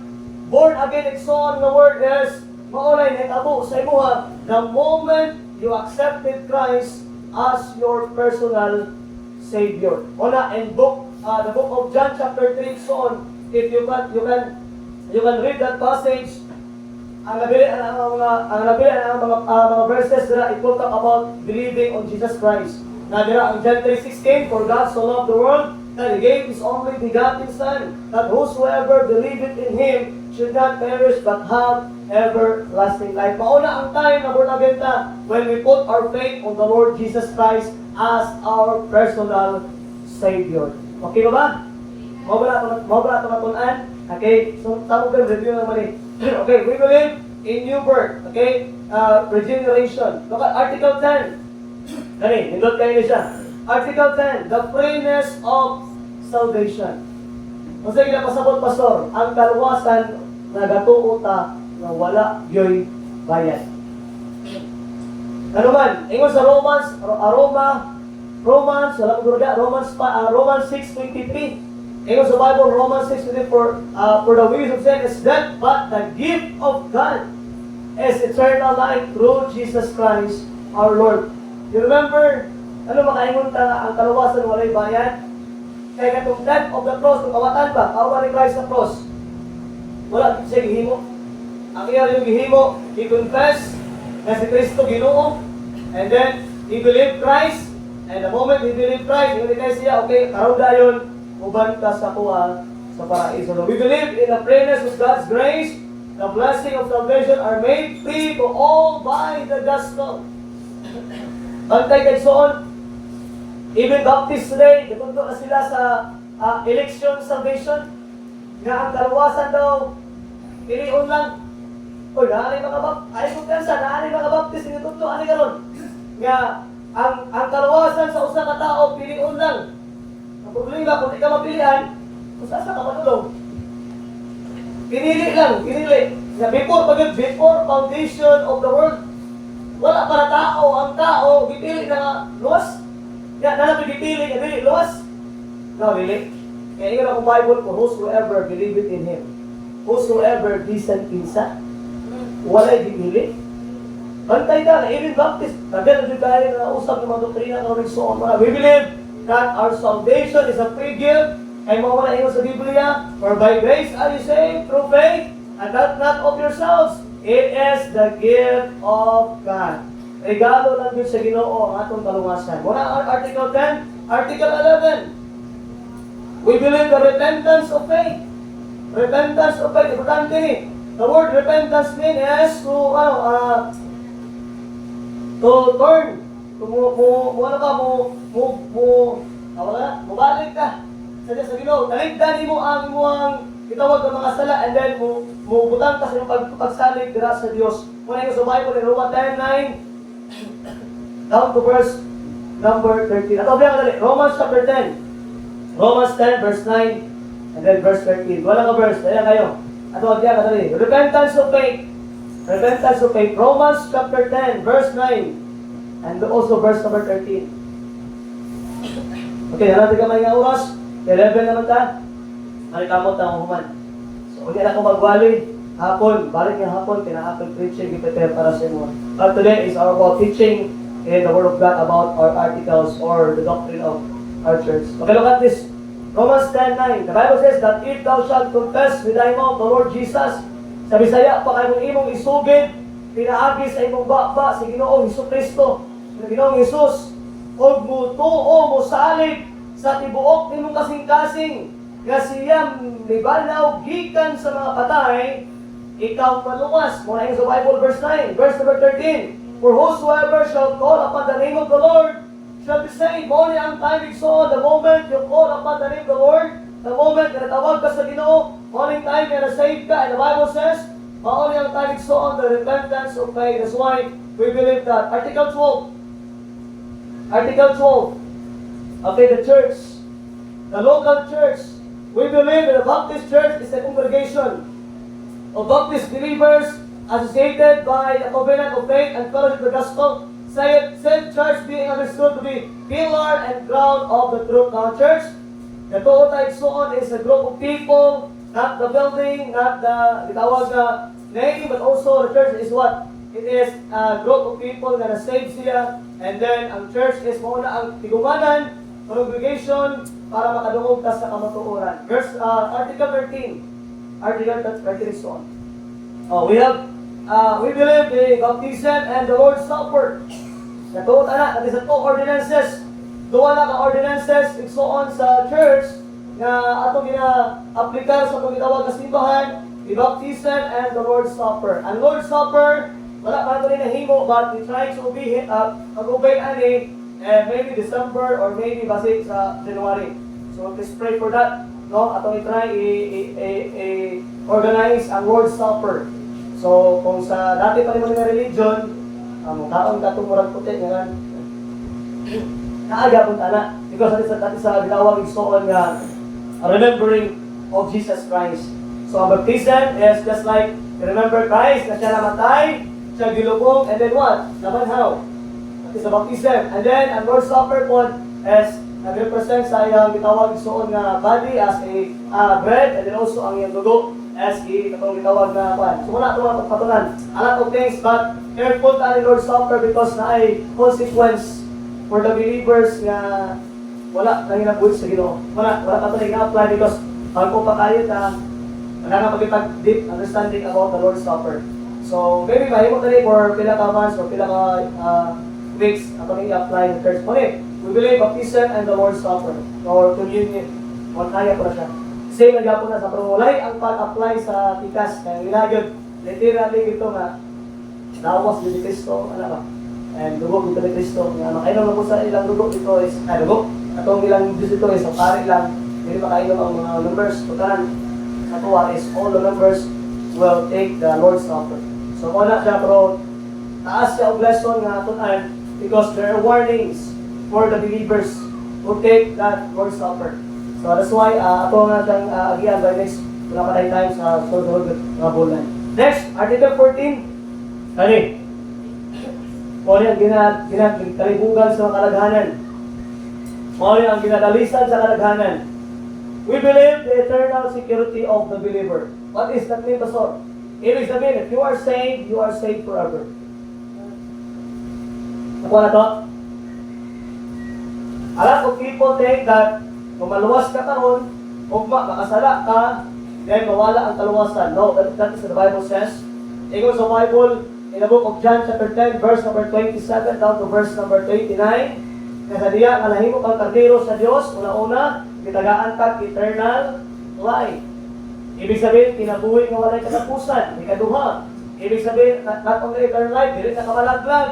Born again igsoon na word is maulay nahitabo sa imuha the moment you accepted Christ as your personal Savior. Una in the book of John chapter 3 igsoon, if you can You can read that passage. Ang mga verses na it will talk about believing on Jesus Christ. Na dira ang John 3:16, for God so loved the world that He gave His only begotten Son, that whosoever believeth in Him should not perish but have everlasting life. Mauna ang time na born again ta when we put our faith on the Lord Jesus Christ as our personal Savior. Okay ba ba? Mawala ito matunan? Okay, so tamo ka review naman eh. Okay, we believe in new birth. Okay, regeneration. Look at Article 10. Gani, nindot kayo niya siya. Article 10, the freeness of salvation. Kung sa pasabot, Pastor, ang kaluwasan na gatuo ta na wala yoy bayad. Ano man, ingon sa Romans 6:23. Ingon sa Bible, Romans 6:24, for the wages of sin is death, but the gift of God is eternal life through Jesus Christ our Lord. You remember, ano makaingon ta ang kaluwasan walay bayad? Kaya katong death of the cross, kung kawatan ba, kawa ni Christ sa cross, wala siya gihimo. Ang iya yung gihimo, he confess na si Kristo Ginoo, and then he believed Christ, and the moment he believed Christ, yung ikay siya, okay, karoon dayon, uban ka sa kuha sa paraiso. We believe in the freeness of God's grace, the blessing of salvation are made free to all by the gospel. Bantay kay soon, even Baptist today, natuto na sila sa election salvation, nga ang kaluwasan daw, piliun lang. O, naanay mga Baptist, ay kumpiyansa, naanay mga Baptist, natuto, ano karon? Nga, ang kaluwasan sa usa ka tao, piliun lang. Ang problema, kung di ka mapilian, kung saan ka matulog? Pinili lang, pinili. Nga, before foundation of the world, wala para tao, ang tao, gipili na nga, luwas. Kaya nalang gipili, gipili, luwas. No, really? Kaya ingat akong Bible, for whosoever believeth in Him, whosoever decent kinsa, walay gipili. Bantay ka, na even Baptist, tagal na tayo na usap ng mga doktrina ng Rizon. We believe that our salvation is a free gift, ay mawala ingon sa Biblia, for by grace are you saved through faith, and that not of yourselves. It is the gift of God. Regalo lang din sa Ginoo ang atong kalungasan. Muna ang Article 10, Article 11. We believe the repentance of faith. Repentance of faith. Importante ni. The word repentance means to turn. Mubalik ka sa Ginoo. Taligdan mo ang itawag ng mga sala, and then butang ka sa iyong pagsalig dira sa Dios. Muna yung sa Bible in Romans 10:9 down to verse number 13. Ato biya kadali, Romans chapter 10. Romans 10 verse 9 and then verse 13. Wala ka verse, dala kayo. Ato biya kadali, repentance of faith. Repentance of faith. Romans chapter 10 verse 9 and also verse number 13. Okay, natin ka may oras. 11 naman ta. Nalikamot na ang human. So, hindi na akong magwali. Hapon, balik yung hapon, pinaka-apple preaching, i-prepare para sa inyo. But today is our about teaching in the Word of God about our articles or the doctrine of our church. Okay, look at this. Romans 10:9. The Bible says that if thou shalt confess with thy mouth the Lord Jesus, sa Bisaya pa kayo imong isugid, pinaagi sa imong baba sa Ginoong Hesukristo, sa Ginoong Jesus, o mutuo mo salig sa tibuok nimong kasing-kasing, nga siya nibalaw gikan sa mga patay, ikaw maluwas. Muna yung sa Bible verse 9, verse number 13. For whosoever shall call upon the name of the Lord shall be saved. Muna ang time so the moment you call upon the name of the Lord, the moment na natawag ka sa Ginoo, muna yung time na na-save ka. And the Bible says, muna ang time so on the repentance of faith. That's why we believe that. Article 12. Article 12. Okay, the church, the local church. We believe that the Baptist Church is a congregation of Baptist believers associated by a covenant of faith and fellowship of the gospel. Said church being understood to be pillar and ground of the true church. The Tootay Soon is a group of people, not the building, not the itawag na name, but also the church is what? It is a group of people na na-save siya, and then ang church is muna ang tigumanan, congregation, para makadungog ta sa kamatuoran. Article 13. Article 36 on. We believe the baptism and the Lord's Supper. Natuot anak, at sa 2 ordinances. Duwa na ka ordinances, igsuon sa church, nga ato gina-aplikar sa itong gitawag na simbahan, the baptism and the Lord's Supper. Ang Lord's Supper, wala pa ito rin nahimo, but we try to mag-obey ani, maybe December or maybe basi sa January. So please pray for that. No, atong i-try organize ang Lord's Supper. So kung sa dati pa rin mga religion, taon ka tumurag puti nga naaga punta na. Because dati sa gitawag igsoon nga remembering of Jesus Christ. So ang baptism is just like remember Christ na siya namatay, siya gilubong, and then what? Nabanhaw. That is the baptism. And then ang Lord's Supper po is nag-represent sa iyang gitawag igsoon nga body as a bread, and then also ang iyang dugo as itong gitawag na kwan. So wala ito mga patunan. A lot of things, but careful ta ni Lord's Supper because na ay consequence for the believers nga wala nang hinabuhi sa Ginoo. Wala pa ito na-apply because bago pa kayo wala nga pagkipag-deep understanding about the Lord's Supper. So maybe mahimo tali for pila ka months or pila ka weeks ato nang i-apply in the church. We believe baptism and the Lord's Supper or communion. Wala kaya po na siya. Same na gapon na sa promulay ang pag-apply sa tikas kaya ginagod literally ito nga dawas ni Kristo, ano ba? And dugo dito ni Kristo. Makainom na po sa ilang dugo ito is dugo. Atong ilang Diyos ito is pare lang. Hindi makainom ang mga members. Pagkaran sa tuwa is all the members will take the Lord's Supper. So kung na siya pero taas siya og lesson nga tunan because there are warnings for the believers who take that Lord's Supper. So that's why ato nga siyang agian by next wala pa tayong time sa sunod nga bulan. Next, Article 14. Kani. Muli ang ginakalibugan sa kalaghanan. Muli ang ginadalisan sa kalaghanan. We believe the eternal security of the believer. What is that mean, Pastor? Ibig sabihin, if you are saved forever. Nakuha na to? A lot of people think that kung maluwas ka karon, makasala ka, then mawala ang kaluwasan. No, that is what the Bible says. Ingon sa Bible, in the book of John chapter 10, verse number 27 down to verse number 29, na sa diya, nga nahimo kang kardero sa Diyos, una-una, gitagaan ka eternal life. Ibig sabihin, kinabuhi nga walay katapusan, ikaduha. Ibig sabihin, not only eternal life, dili na kamalaglag,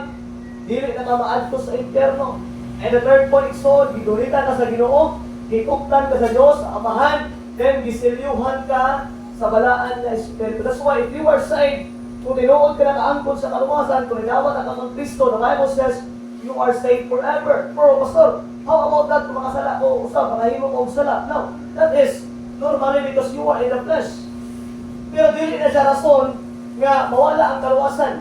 dili na kamaadto sa interno. And the third point is so, gidulita ka sa Ginoo, gikuptan ka sa Diyos, sa Amahan, then gisilyuhan ka sa balaan na Espiritu. That's why, if you are saved, kung tinuod ka na kaangkod sa kaluwasan, kung inawat ka ng Kristo, the Bible says, you are saved forever. Pero, Pastor, how about that kung makasala ko, usap, makahimo ko sala? No, that is normally because you are in the flesh. Pero dili na siya rason nga mawala ang kaluwasan.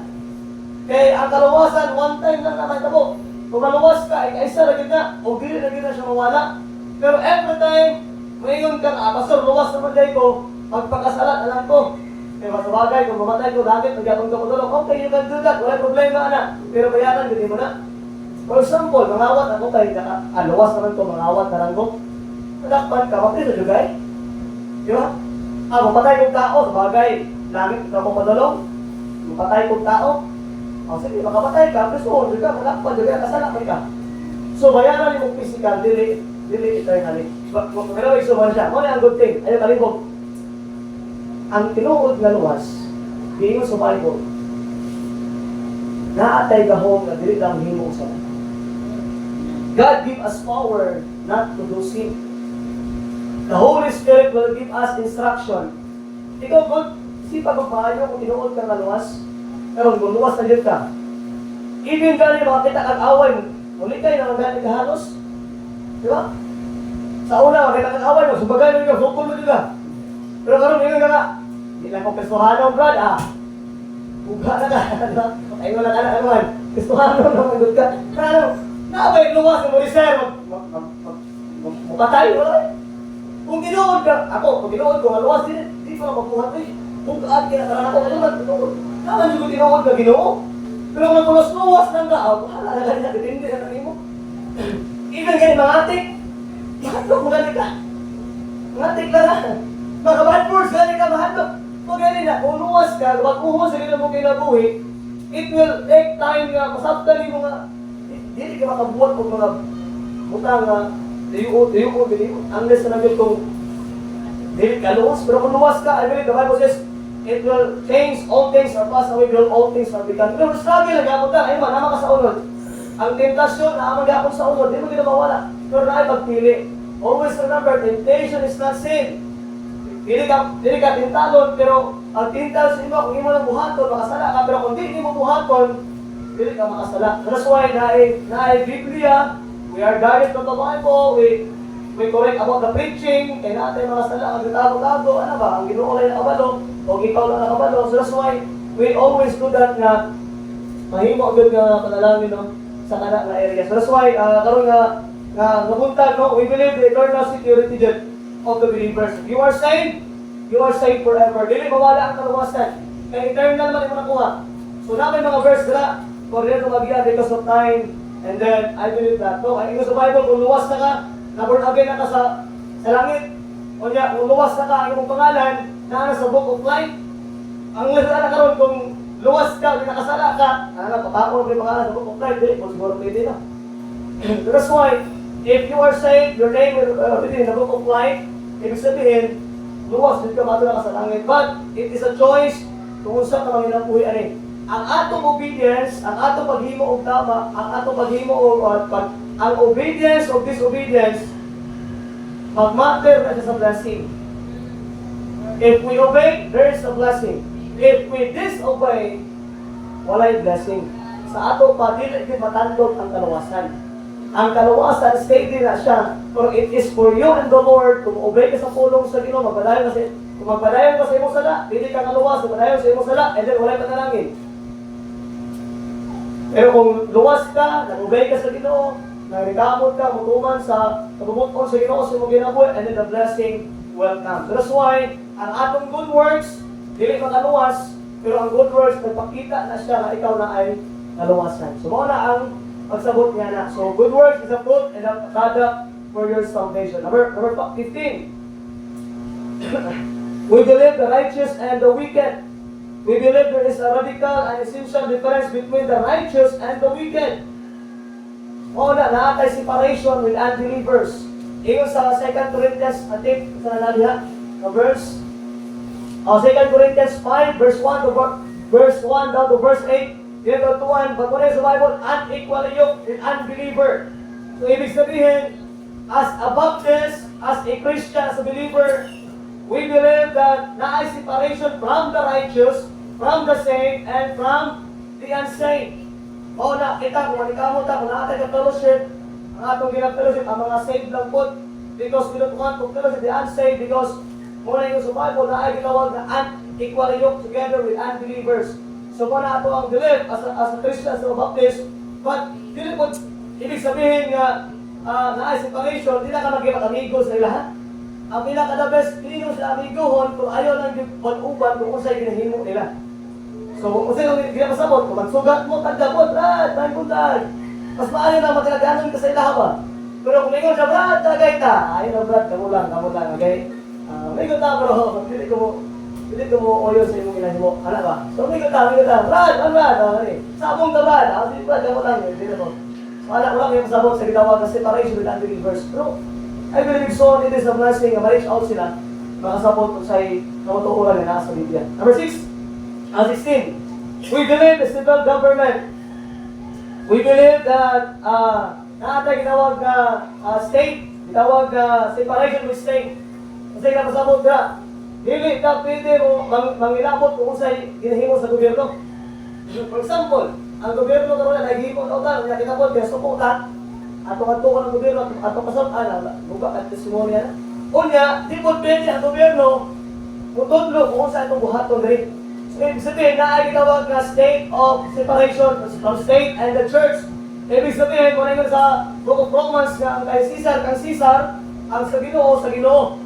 Kaya ang kaluwasan, one time lang naman tabo. Kung maluwas ka, ikaisa lagi na, o dili lagi na siya mawala. Pero every time, mayon ka, Pastor, luwas naman day ko, magpakasala na lang ko. Kaya mas bagay, kung mamatay ko, dagit, magyapon ka ko tulong, okay, you can do that, wala problema na. Pero bayaran, hindi mo na. For example, mangawat ako kayo, luwas naman ko, mangawat na lang ko. Nadakpan ka, mapiso juga eh. Di ba? Mapatay kong tao, bagay, langit ka kong madulong. Mapatay kong tao. Sige, makapatay ka, gusto juga, malakpan juga, kasala ka. So, bayaran yung physical, dili eternally. Pero isuman siya. Ano ang good thing? Ayaw kalibog. Ang tinuod nga luwas, di mo sa Bible, naatay gahong na dili lang himo sa God give us power not to do sin. The Holy Spirit will give us instruction. Ikaw, good, sipag mo paano kung tinuod ka nga luwas, pero kung luwas na dito ka, even gani makakita kang away, muli kayo naman gani kahalos. Di ba? Sa una, makita kang away mo, subagay mo yung sukol mo dito. Pero karoon, hindi ka nga, hindi lang kong Kristohano, Brad, buga na ka, ay mo lang anak naman, Kristohano naman, good ka. Pero, naabay, luwas na mo rin, sir, mukatay, wala eh. Kung ginoon ka, kung ginoon ko, maluwas, di pa mabuhat eh. Kung kaat kinakaran ako, ano man, naman yung ginoon ka, ginoo. Pero kung nagpulos-luwas ng ka, wala na ganyan, hindi na namin mo. Even ganyan, mga atik, bakit mo gani ka? Mga atik lang. Mga bad words, gani ka mahadlok. Kung gani na, kung luwas ka, baguhon sa gina mo kinabuhi, it will take time nga, masabtan mo nga, hindi ka makabuhat kung mga butang nga, liyo, unless na namin kung hindi ka luwas. Pero kung luwas ka, I believe the Bible says, it will change, all things are passed away, behold, all things are become. Pero struggle na gapon ka, ayun man, naman ka sa unod. Ang tentasyon na amang gapon sa unod, hindi mo ginamawala. Pero na ay magpili. Always remember, temptation is not sin. Dili ka tintalon, pero ang tintal sa imo, kung imo lang buhaton, makasala ka. Pero kung di mo buhaton, dili ka makasala. That's why, na Biblia, we are guided from the Bible, we correct about the preaching, kaya natin mga sala, ang gitago-tago, ano ba, ang ginoo lang nakabalo, o ikaw lang nakabalo. So that's why, we always do that na, mahimo agad nga panalangin, no, sa kana na area. So that's why, karon nga nabuntag, no, we believe the eternal security of the believers. If you are saved forever. Dili mawala ang kaluwasan. Kaya eternal man imo nakuha. So na may mga verse dira, for them to magiya because of time. And then I believe that. No, ay sa Bible kung luwas na ka, na born again na ka sa langit. O niya, kung luwas na ka ang imong pangalan, na sa book of life. Ang lasa na karon kung luwas ka, nakasala ka, papako rin pangalan sa book of life, dili mo siguro pwede na. That's why, if you are saved, your name will be in the book of life. Ibig sabihin, luwas din ka matula ka sa langit. But, it is a choice kung saan ka manginampuhi ani. Ang atong obedience, ang atong paghimo og tama, ang atong paghimo og ang obedience o disobedience, mag-matter na sa blessing. If we obey, there is a blessing. If we disobey, walay blessing. Sa ato pa, dili matandog ang kaluwasan. Ang kaluwasan, stay din na siya. Pero it is for you and the Lord, kung obey ka sa pulong sa Ginoo, magpadayon kasi, kung magpadayon ka sa imong sala, hindi ka kaluwas, magpadayon sa imong sala, and then walay panalangin. Pero kung luwas ka, nag-obey ka sa Ginoo, nagrekamot ka, mutuman sa kabumuton sa Ginoo sa imong ginabuhi, and then the blessing will come. So that's why, ang atong good works, dili makaluwas, pero ang good works, nagpakita na siya na ikaw na ay naluwasan. So muna ang pagsabot niya na. So good works is a fruit and a product for your salvation. Number 15. We believe the righteous and the wicked. We believe there is a radical and essential difference between the righteous and the wicked. Una, naatay separation with unbelievers. Ingon sa 2 Corinthians, atik, sa nalaliha, na verse, 2 Corinthians 5, verse 1 to verse 1 down to verse 8. Yan daw tuwan, but sa Bible, unequal yoke with unbeliever. So, ibig sabihin, as a Baptist, as a Christian, as a believer, we believe that naay separation from the righteous, from the saved, and from the unsaved. O na, kita, kung manikamot kung naatay ka fellowship, ang atong ginag-fellowship, ang mga saved lang po, because we don't want to fellowship the unsaved, because muna yung sa Bible, naay ginawag na unequal yoke together with unbelievers. So kung na ito ang belief as a Christian, as a Baptist, but dili po, ibig sabihin nga, naay separation, di na ka magkipag-amigo sa ilaha. Ang pinaka-the best, hindi nyo sila amigohon kung ayaw lang yung pag-uban kung sa'y ginahimo nila. So kung sa'yo ginapasabot, kung magsugat mo, tagdapot, Brad, tayo buntag. Mas maaari na magkaganon ka sa ilaha ba? Pero kung ingon ka, Brad, tagay ta. Ayaw na, Brad, kamo lang, okay? May ganda, bro, hindi ko mo oyo sa imong ginahimo. Ano ba? So may ganda, Brad, sabong ka, Brad. Sige, Brad, kamo lang, hindi na po. Wala ko lang yung sabot sa gitawag na separation with unbelievers. Pero, I believe so, it is a blessing na ma-reach out sila, makasabot kung sa'y namutuulan na nasa Biblia. Number 16. We believe the civil government. We believe that naatay gitawag state, gitawag separation with state. Kasi napasabot ka, dili ka pwede mo mangilabot kung sa'y ginahimo sa gobyerno. For example, ang gobyerno karon na naghimo na utan, kaya kinabot kaya suporta atong ng gobyerno, atong kasab-an, buka at testimonya na. Unya, di po pwede ang gobyerno mutudlo kung saan itong buhaton rin. So, ibig sabihin, naay gitawag na state of separation from state and the church. Ibig sabihin, kung ano sa Book of Romans na ang kay Caesar, kang Caesar, ang sa Ginoo, sa Ginoo.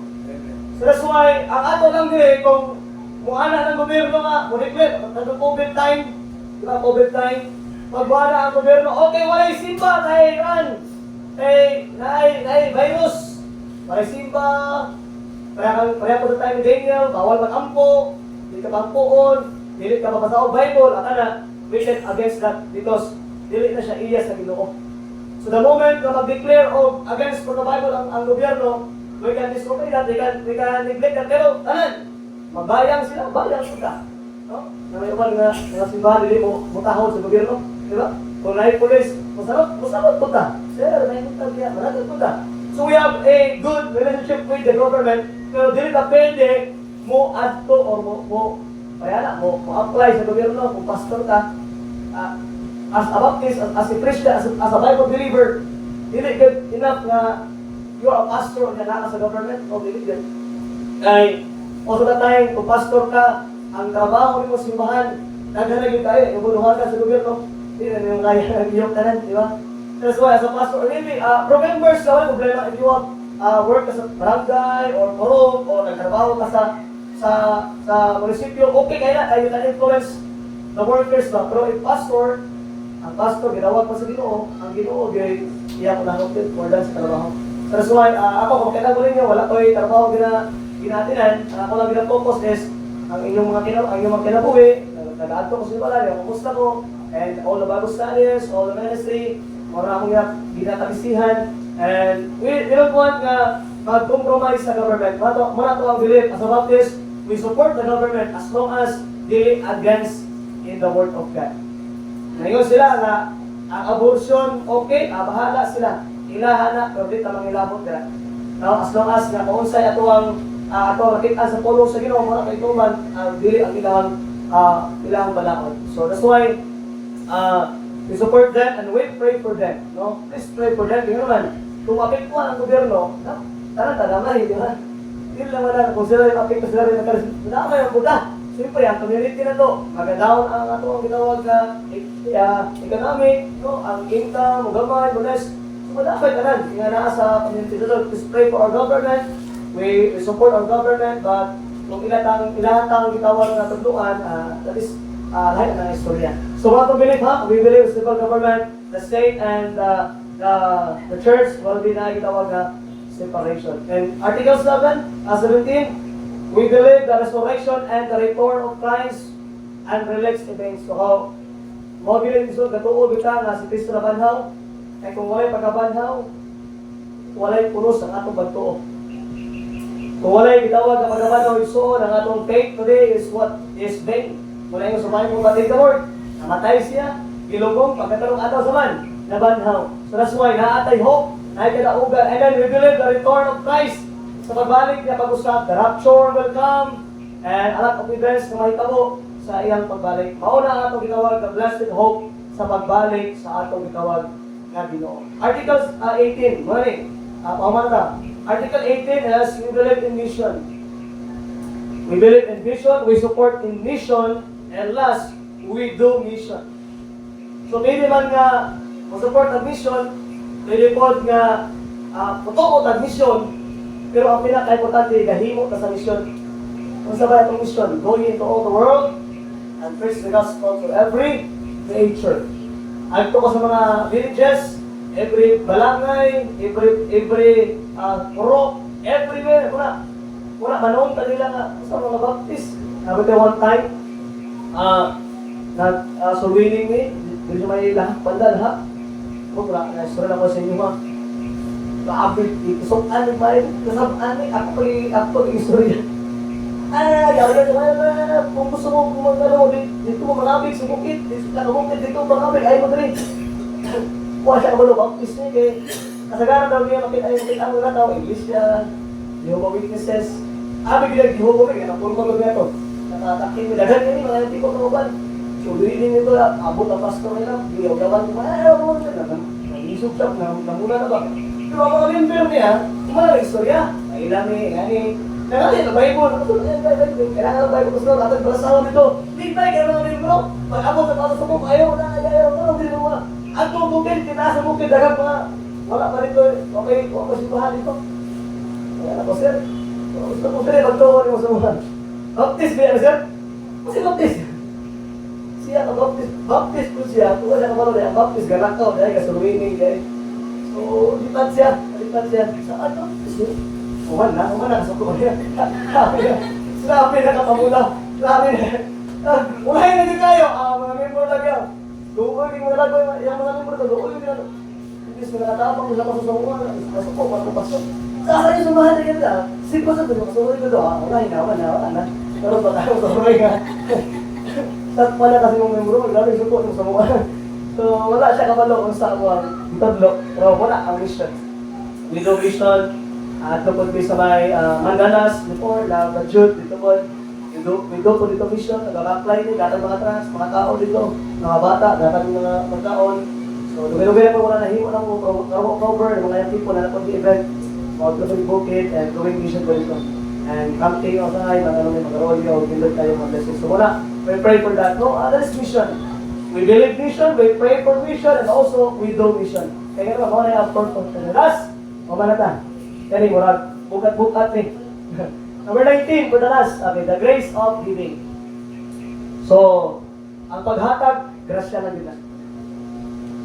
So that's why, ang ato lang din, kung ana ng gobyerno nga, muniklit, nag-COVID time, diba, COVID time, magbuhana ang gobyerno, okay, walay simba, kay virus, walay simba, Kaya po sa time ni Daniel, bawal mag-ampo, hindi ka pampuon, dili ka mabasa o Bible, at ana, wicked against that because dili na siya iya sa Ginoo. So the moment na mag-declare o against for the Bible ang gobyerno, we can disobey that, we can neglect that, pero tanan, magbayang sila, bayang sila. No? Na may uban nga simbahan, dili mo mutahon sa gobyerno, di ba? Kung naay police, masarot punta. Sir, may punta diya, maraming punta. So we have a good relationship with the government, pero dili ka pwede mo adto or mo apply sa gobyerno kung pastor ka. As a Baptist, as a Christian, as a Bible believer, dili good enough na you are a pastor na naka sa government, o dili good. Kay, most of the time, kung pastor ka, ang trabaho mo simbahan, naghanagin tayo, ibunuhan ka sa gobyerno, hindi na yung kaya nag-iyok ka di ba? That's why, as a pastor, maybe, pro-members ka, wala problema if you want work ka sa barangay, or forum, o nagtrabaho ka sa munisipyo, okay kaya you can influence the workers ba? Pero if pastor, ang pastor, ginawag pa sa Ginoo, ang Ginoo, iya ko nangopit for that sa trabaho. That's why, ako, kung kita ko rin wala ko yung trabaho ginatinan, ako lang ginafocus is, ang inyong mga kinabuhi, nag-aadto ko sa ibalay, kumusta ko, and all the Bible studies, all the ministry, akong ginatagisihan, and we don't want nga mag-compromise sa government. Muna to ang belief, as a Baptist, we support the government as long as they against in the Word of God. Ngayon sila na ang abortion, okay, bahala sila. Ilahan na, pero di tamang ilabot nila. Now, as long as nga kung unsay ato ang nakita sa pulong sa Ginoo, muna kay tuman, dili ang ilang balakon. So that's why we support them and we pray for them. No? Please pray for them. Tingnan naman, kung apektuhan ang gobyerno, tanang-tanamay, di ba? Hindi naman na, kung sila yung apekto sila rin nadamay ang buta. Siyempre, ang community na to, magandahon ang ato ang ginawag na economic, no? Ang income, gamay, bonus. So, madamay ka na. Tingnan na sa community na to. Please pray for our government. We support our government, but kung ilatang gitawag na tagluan, that is lahat ng istorya. So what we believe, we believe in civil government, the state, and the church will be na gitawag na separation. And Article 17, we believe the resurrection and the return of Christ and relates events. So how mo bilin iso gatuo bitaw nga si Kristo na banhaw, kay kung walay pagkabanhaw, walay punos ang atong pagtuo. Kung walay gitawag nga pagkabanhaw iso ang atong faith today is what is vain. Mula yung sumay mo batid ka Lord, namatay siya, gilugong pagkatarong ataw sa man, nabanhaw. So that's why naatay hope, naay kadaugan, and then we believe the return of Christ. Sa pagbalik niya pag-usap, the rapture will come, and a lot of events na mahitabo sa iyang pagbalik. Mauna ang atong gitawag, the blessed hope sa pagbalik sa atong gitawag na Ginoo. Article 18, mali, pamanta. Article 18 is we believe in mission. We believe in vision, we support in mission, and last, we do mission. So, pwede man nga support ang mission, pwede po nga totoo ang mission, pero ang pinaka-importante, gahimo ka sa mission. Kung sabay itong mission, going into all the world and preach the gospel to every creature. Agto ko sa mga villages, every balangay, every purok, everywhere. Muna manoon ka nila nga sa mga Baptist. Sabi tayo one time, surveying me, hindi may lahat, panda lahat. Kung na-story na ko sa inyo mga, kaabit, ikusokan ni Mario, kasabaan ni, ako istorya. Kung gusto mo magano, dito mo manabig sa bukit, dito manabig, ayaw mo rin. Kuha siya kabalo, Baptist niya, kaya kasagaran daw niya, makita ang mga tao, English niya, Jehovah Witnesses, abig niya, Jehovah Witnesses, ang pulmag niya ito, nakatakin mo, dagan niya, mga tipo ng uban. So, reading nito, abot ang pastor nila, giyaw-gawan ko, ayaw mo rin, nangisog siya, namuna na ba? Pero ang mga member niya, kumala ng istorya. Ay ilami, ngani. Nangali, ang Bible. Kailangan ang Bible. Gusto natin balasawan dito. Ligbay, kaya mga membro. Pag-abot na para sa mong, ayaw na. Hindi naman. Ang itong bukid, tinaas ang bukid, dagang mga, wala pa rin ito. Okay, simbahan dito. Kaya na po, sir. Gusto mo, sir, magtuon mo sa mga. Baptist ba yan, sir? Kasi Baptist. Siya, Baptist po siya. Kung wala ka malo na, Baptist, ganakaw, dahil kasuluinin, dahil. So, lipat siya. Sa ano? Uman na, kasuko niya. Sabi na kapamula. Sabi na. Unahin na din kayo. Mga member lang yan. Doon yung mga lagay, yung mga member ko, doon yung ginagawa. Hindi sila nakatapang, wala pa sa uwan. Kasuko, wala pa sa. Saka yung sumahan na yan. Simple sa doon, kasuko ko doon. Unahin na. Pero baka ako sa unahin nga. Sat pala kasi yung member ko, grabe yung suko yung sa uwan. So wala siya kabalo kung sa uwan. Tadlo. Pero wala ang mission. We do mission. At tungkol sa may Mandanas, before, na Jude, dito po, we do po dito mission, nag-apply din, gatang mga trans, mga tao dito, mga bata, gatang mga magkaon. So, lugi-lugi na po wala nahimo ng cover, ng mga yung people na napag-event, mga Tupig Bukid, and doing mission po dito. And camping outside, mag-rolyo, pindot tayo mga blessings. So, wala, we pray for that. No, that is mission. We believe mission, we pray for mission, and also we do mission. Kaya nga naman, mga na-afford po. Last, mamanata. Kaya murag bukat-bukat ni. Number 19 for the last, okay, the grace of giving. So, ang paghatag, grasya na nila.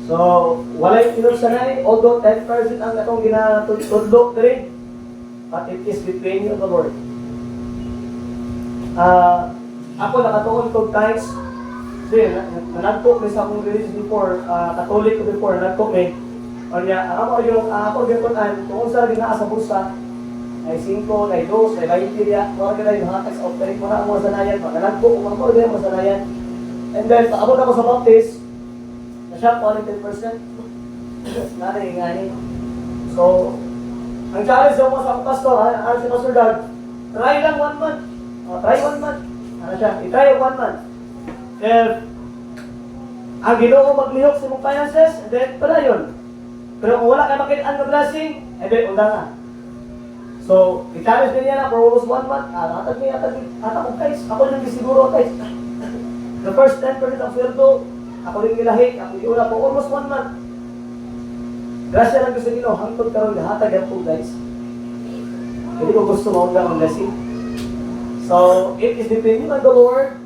So, walay inunsanay, although 10% ang atong ginatudlok diri, but it is between you and the Lord. Ako nakatuon kong times, nanagtok ni sa akong religion before, Catholic ko before, nanagtok ni, ako yung kunan, kung sa ginaa sa busa, ay 5, ay 2, ay 20, mga ganay, mga tax offering, mga ang mga sanayan, mga nagpo, mga mga ganay, mga sanayan. And then, paabot ako sa baptist, na-shop ko 10%, nanay. So, ang challenge sa mga sa pastor, ano si Pastor Doug, try lang 1 month. Try 1 month. Ano siya? I-try 1 month. If ang Ginoo maglihok sa mong finances, and then, pala yun. Pero kung wala kayo makitaan na blessing, ebe, unda nga. So, i-challenge din niya na for almost 1 month. Atag kong guys. Ako lang siguro, guys. The first 10% ng sweldo, ako rin nilahi. Ako yung una po, almost 1 month. Grasya lang gusto nyo, hangtod karoon, hatag yan po, guys. Hindi ko gusto maunga ang blessing. So, it is depending on the Lord.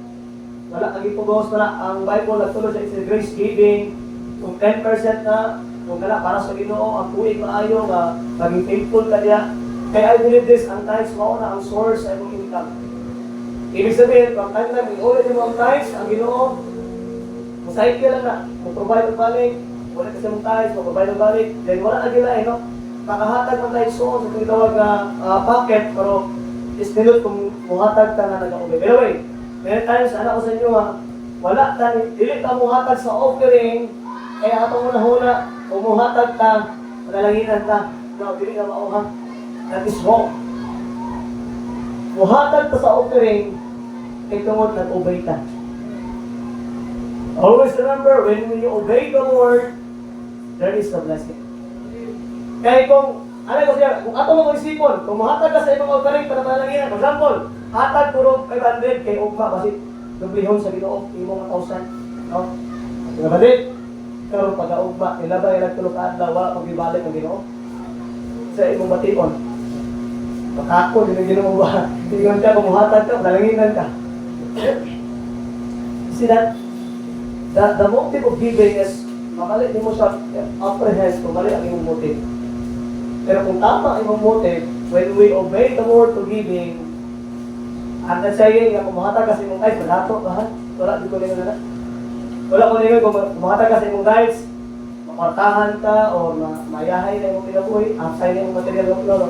Wala kang ipugos na ang Bible, nagtulog sa it's grace giving. Kung 10% na, kung wala para sa Ginoo, ang tuig maayo nga maging faithful ka diya. Kaya I believe this, ang tithes mao na ang source sa imong income. Ibig sabihin, kung time na iulit mo ang tithes, ang Ginoo, musaiki lang na, mag-provide ng balik, wala kasi mong tithes, mag-provide ng balik, then wala na gila no? Kakahatag ng tithes so, sa tinatawag na packet, pero is nilot kung muhatag ka na nag-aubay. By the way, many times, anak ko sa inyo wala ka, dili ka muhatag sa offering, kaya atong una-huna, umuhatag ka, panalanginan ka, no, dili ka mauha. That is wrong. Muhatag ka sa offering, kay tungod nag-obey ka. Always remember, when you obey the Lord, there is the blessing. Kaya kung, ano ko siya, kung ato mo isipon, kung muhatag ka sa ibang offering, panalanginan, for example, hatag puro 500 kay Ugma, kasi dublihon sa Ginoo, imong 1,000, no? Kapatid, karon pag-augma, ilabay ilang tulog ka adlaw, wala pag-ibalik ang Ginoo. Sa imong bation. Pakako, di na Ginoo ba? Tingnan ka, kumuhatag ka, dalanginan ka. See that? The motive of giving is, makalit mo siya apprehend kung mali ang imong motive. Pero kung tama ang imong motive, when we obey the word to giving, ang saying nga kumuhatag kasi imong guys, malato ba ha? Wala, di ko rin na. Wala ko rin kung kumuhatag kasi imong guys, makartahan ka o mayahay na imong pinabuhi, ansay na imong material ng lolo.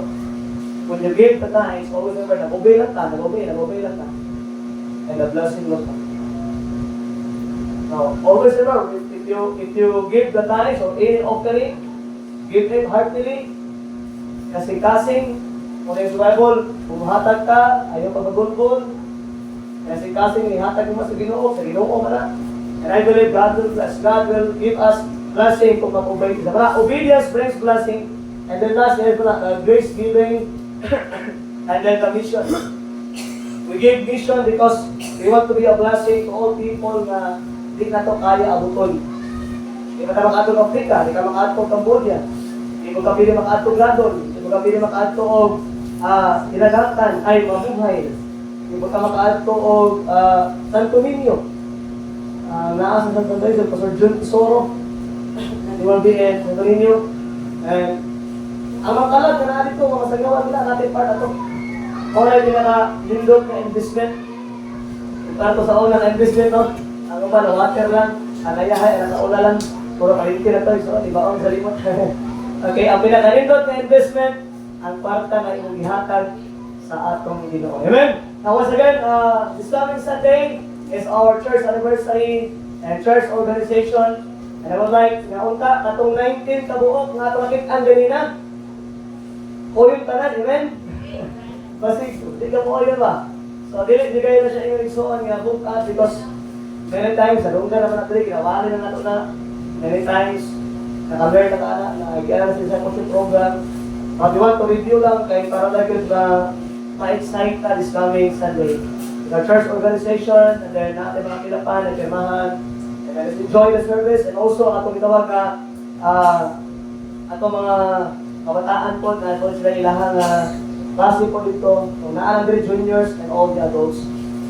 When you give the tithes, always remember, nag-obey lang ka, nag-obey lang ka. And the blessing will come. Now, always remember, if you give the tithes or any offering, give it heartily, kasing-kasing, kung yung Bible, bumahatag ka, ayaw pagkagulgul, kasing-kasing, ihatag mo sa Ginoo man na. And I believe God will bless. God will give us blessing kung mag-obey. Obedience brings blessing. And then last, grace giving, and then the mission. We give mission because we want to be a blessing to all people na di na to kaya abuton. Di ka makaatong Africa, di ka makaatong Cambodia, di mo kapili makaatong London, di mo kapili makaatong og Dinagatan, ay mabuhay. Di mo ka makaatong og Santo Niño. Naasa sa Santo Niño, Pastor Jun Tesoro, di mo be in Santo Niño. And Ang mga kalag na natin ito, mga sagawa nila natin part ato. Kung na yung pinaka-lindot na investment, para sa unang investment, no? Ang ba, na water lang, ang ayahay, ang naula lang, puro kalinti na to, so, di ba, ang salimot. Okay, ang pinaka-lindot na investment, ang kwarta na imong gihatag sa atong Ginoo. Amen? Now, once again, this coming Sunday is our church anniversary and church organization. And I would like, nga unta, katong 19 kabuok, nga ito nakit-an ganina. O yung tanan, amen? Basig, di ka mo yun ba? So, di kayo na siya yung nagsuon nga book out because many times, sa lungga naman natin, kinawali na nato na. Many times, nakaber na ka na, nag-aaral sa coaching program. But we want to review lang kay para like na ma-excite ka this coming Sunday. The church organization, and then natin mga kilapan, at kaimahan, and then let's enjoy the service, and also atong itawag ka, atong mga kabataan po, na ito sila ilahang klase po dito, so naalang din juniors and all the adults.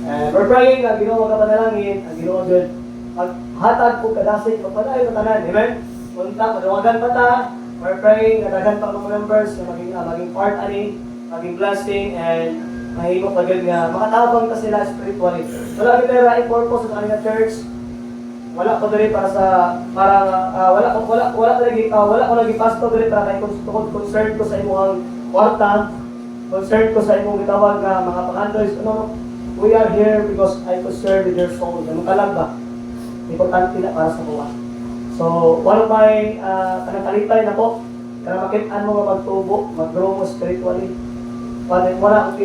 And we're praying na Ginoo kapanalangin, ang Ginoo good, maghatag po kadasig, magpadayon na tanan, amen? Punta, madawagan pa ta, we're praying na daghan pa mga members na maging part ani, maging blessing, and mahimo pa gud nga makatabang ta sila spiritually. Wala kita ra purpose sa kanila church. Wala ko diri para sa wala ko lagi pastor diri para kay concern ko sa imong kwarta, concern ko sa imong gitawag nga mga pangandoys. No, we are here because I concern with your soul. Ano kalag ba? Importante na para sa buwan. So, one of my kanang-kalipay na po, kana makit-an mo nga magtubo, mag-grow mo spiritually. Wala akong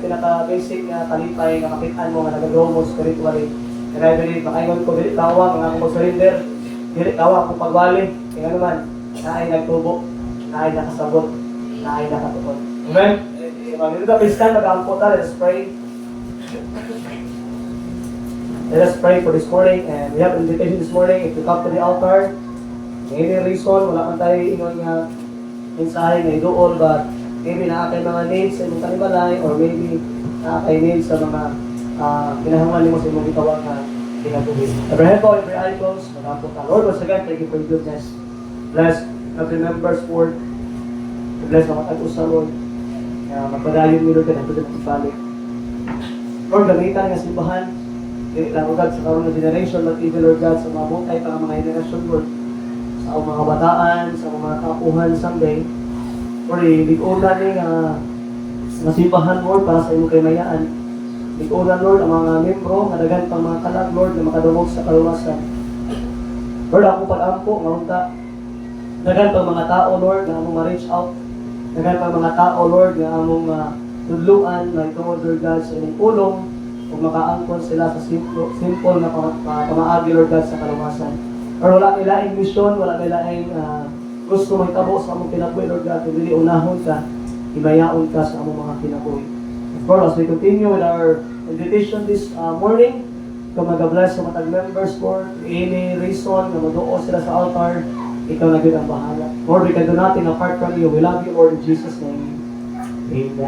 pinaka-basic na kalipay na makit-an mo nga nag-grow mo spiritually. And I believe, makaingon ko, dili tawa, mga akong mag-surrender, dili tawa akong pagwali, kaya naman, naay nagtubo, naay nakasabot, naay nakatuon. Amen? So, dito na pistan, mag-aampo ta, let us pray. Let us pray for this morning, and we have an invitation this morning, if you come to the altar, any reason, wala man tayo ingon nga mensahe nga iduol, but maybe nakakay mga needs sa imong kanibalay, or maybe nakakay needs sa mga kinahanglan mo sa imong gitawag na kinabuhi. Every head bow, every eye closed, mag-aampo ta. Lord, once again, thank you for your goodness. Bless every member's word. Bless mga tag-usa, Lord. Magpadayon mo, Lord, ka na ito na ibalik. Lord, gamitan nga simbahan, dili lang, Lord, sa karoon ng generation, but even, Lord God, sa mga bukay para mga generation, Lord, sa mga bataan, sa mga kapuhan someday, Lord, lig-ulan nga simbahan, Lord, para sa imong kaymayaan. Lig-ulan, Lord, ang mga membro, nga daghan pang mga kalag, Lord, na makadungog sa kaluwasan. Lord, ako pag-ampo, nga unta, daghan pang mga tao, Lord, na among ma-reach out, daghan pang mga tao, Lord, na among tudluan, na itungod, Lord God, sa inyong ulong, kung makaangkon sila sa simple na pamaagi, Lord God, sa kaluwasan. Or wala nilaing mission, wala nilaing gusto may tabo sa among kinabuhi, Lord God, hindi unahon ka, himayaon ka sa among mga kinabuhi. Of course, as we continue with our invitation this morning, kung mag-bless sa matag members, Lord, any reason na maduo sila sa altar, ikaw na good ang bahala. Lord, we can do nothing apart from you. We love you, Lord, in Jesus' name. Amen.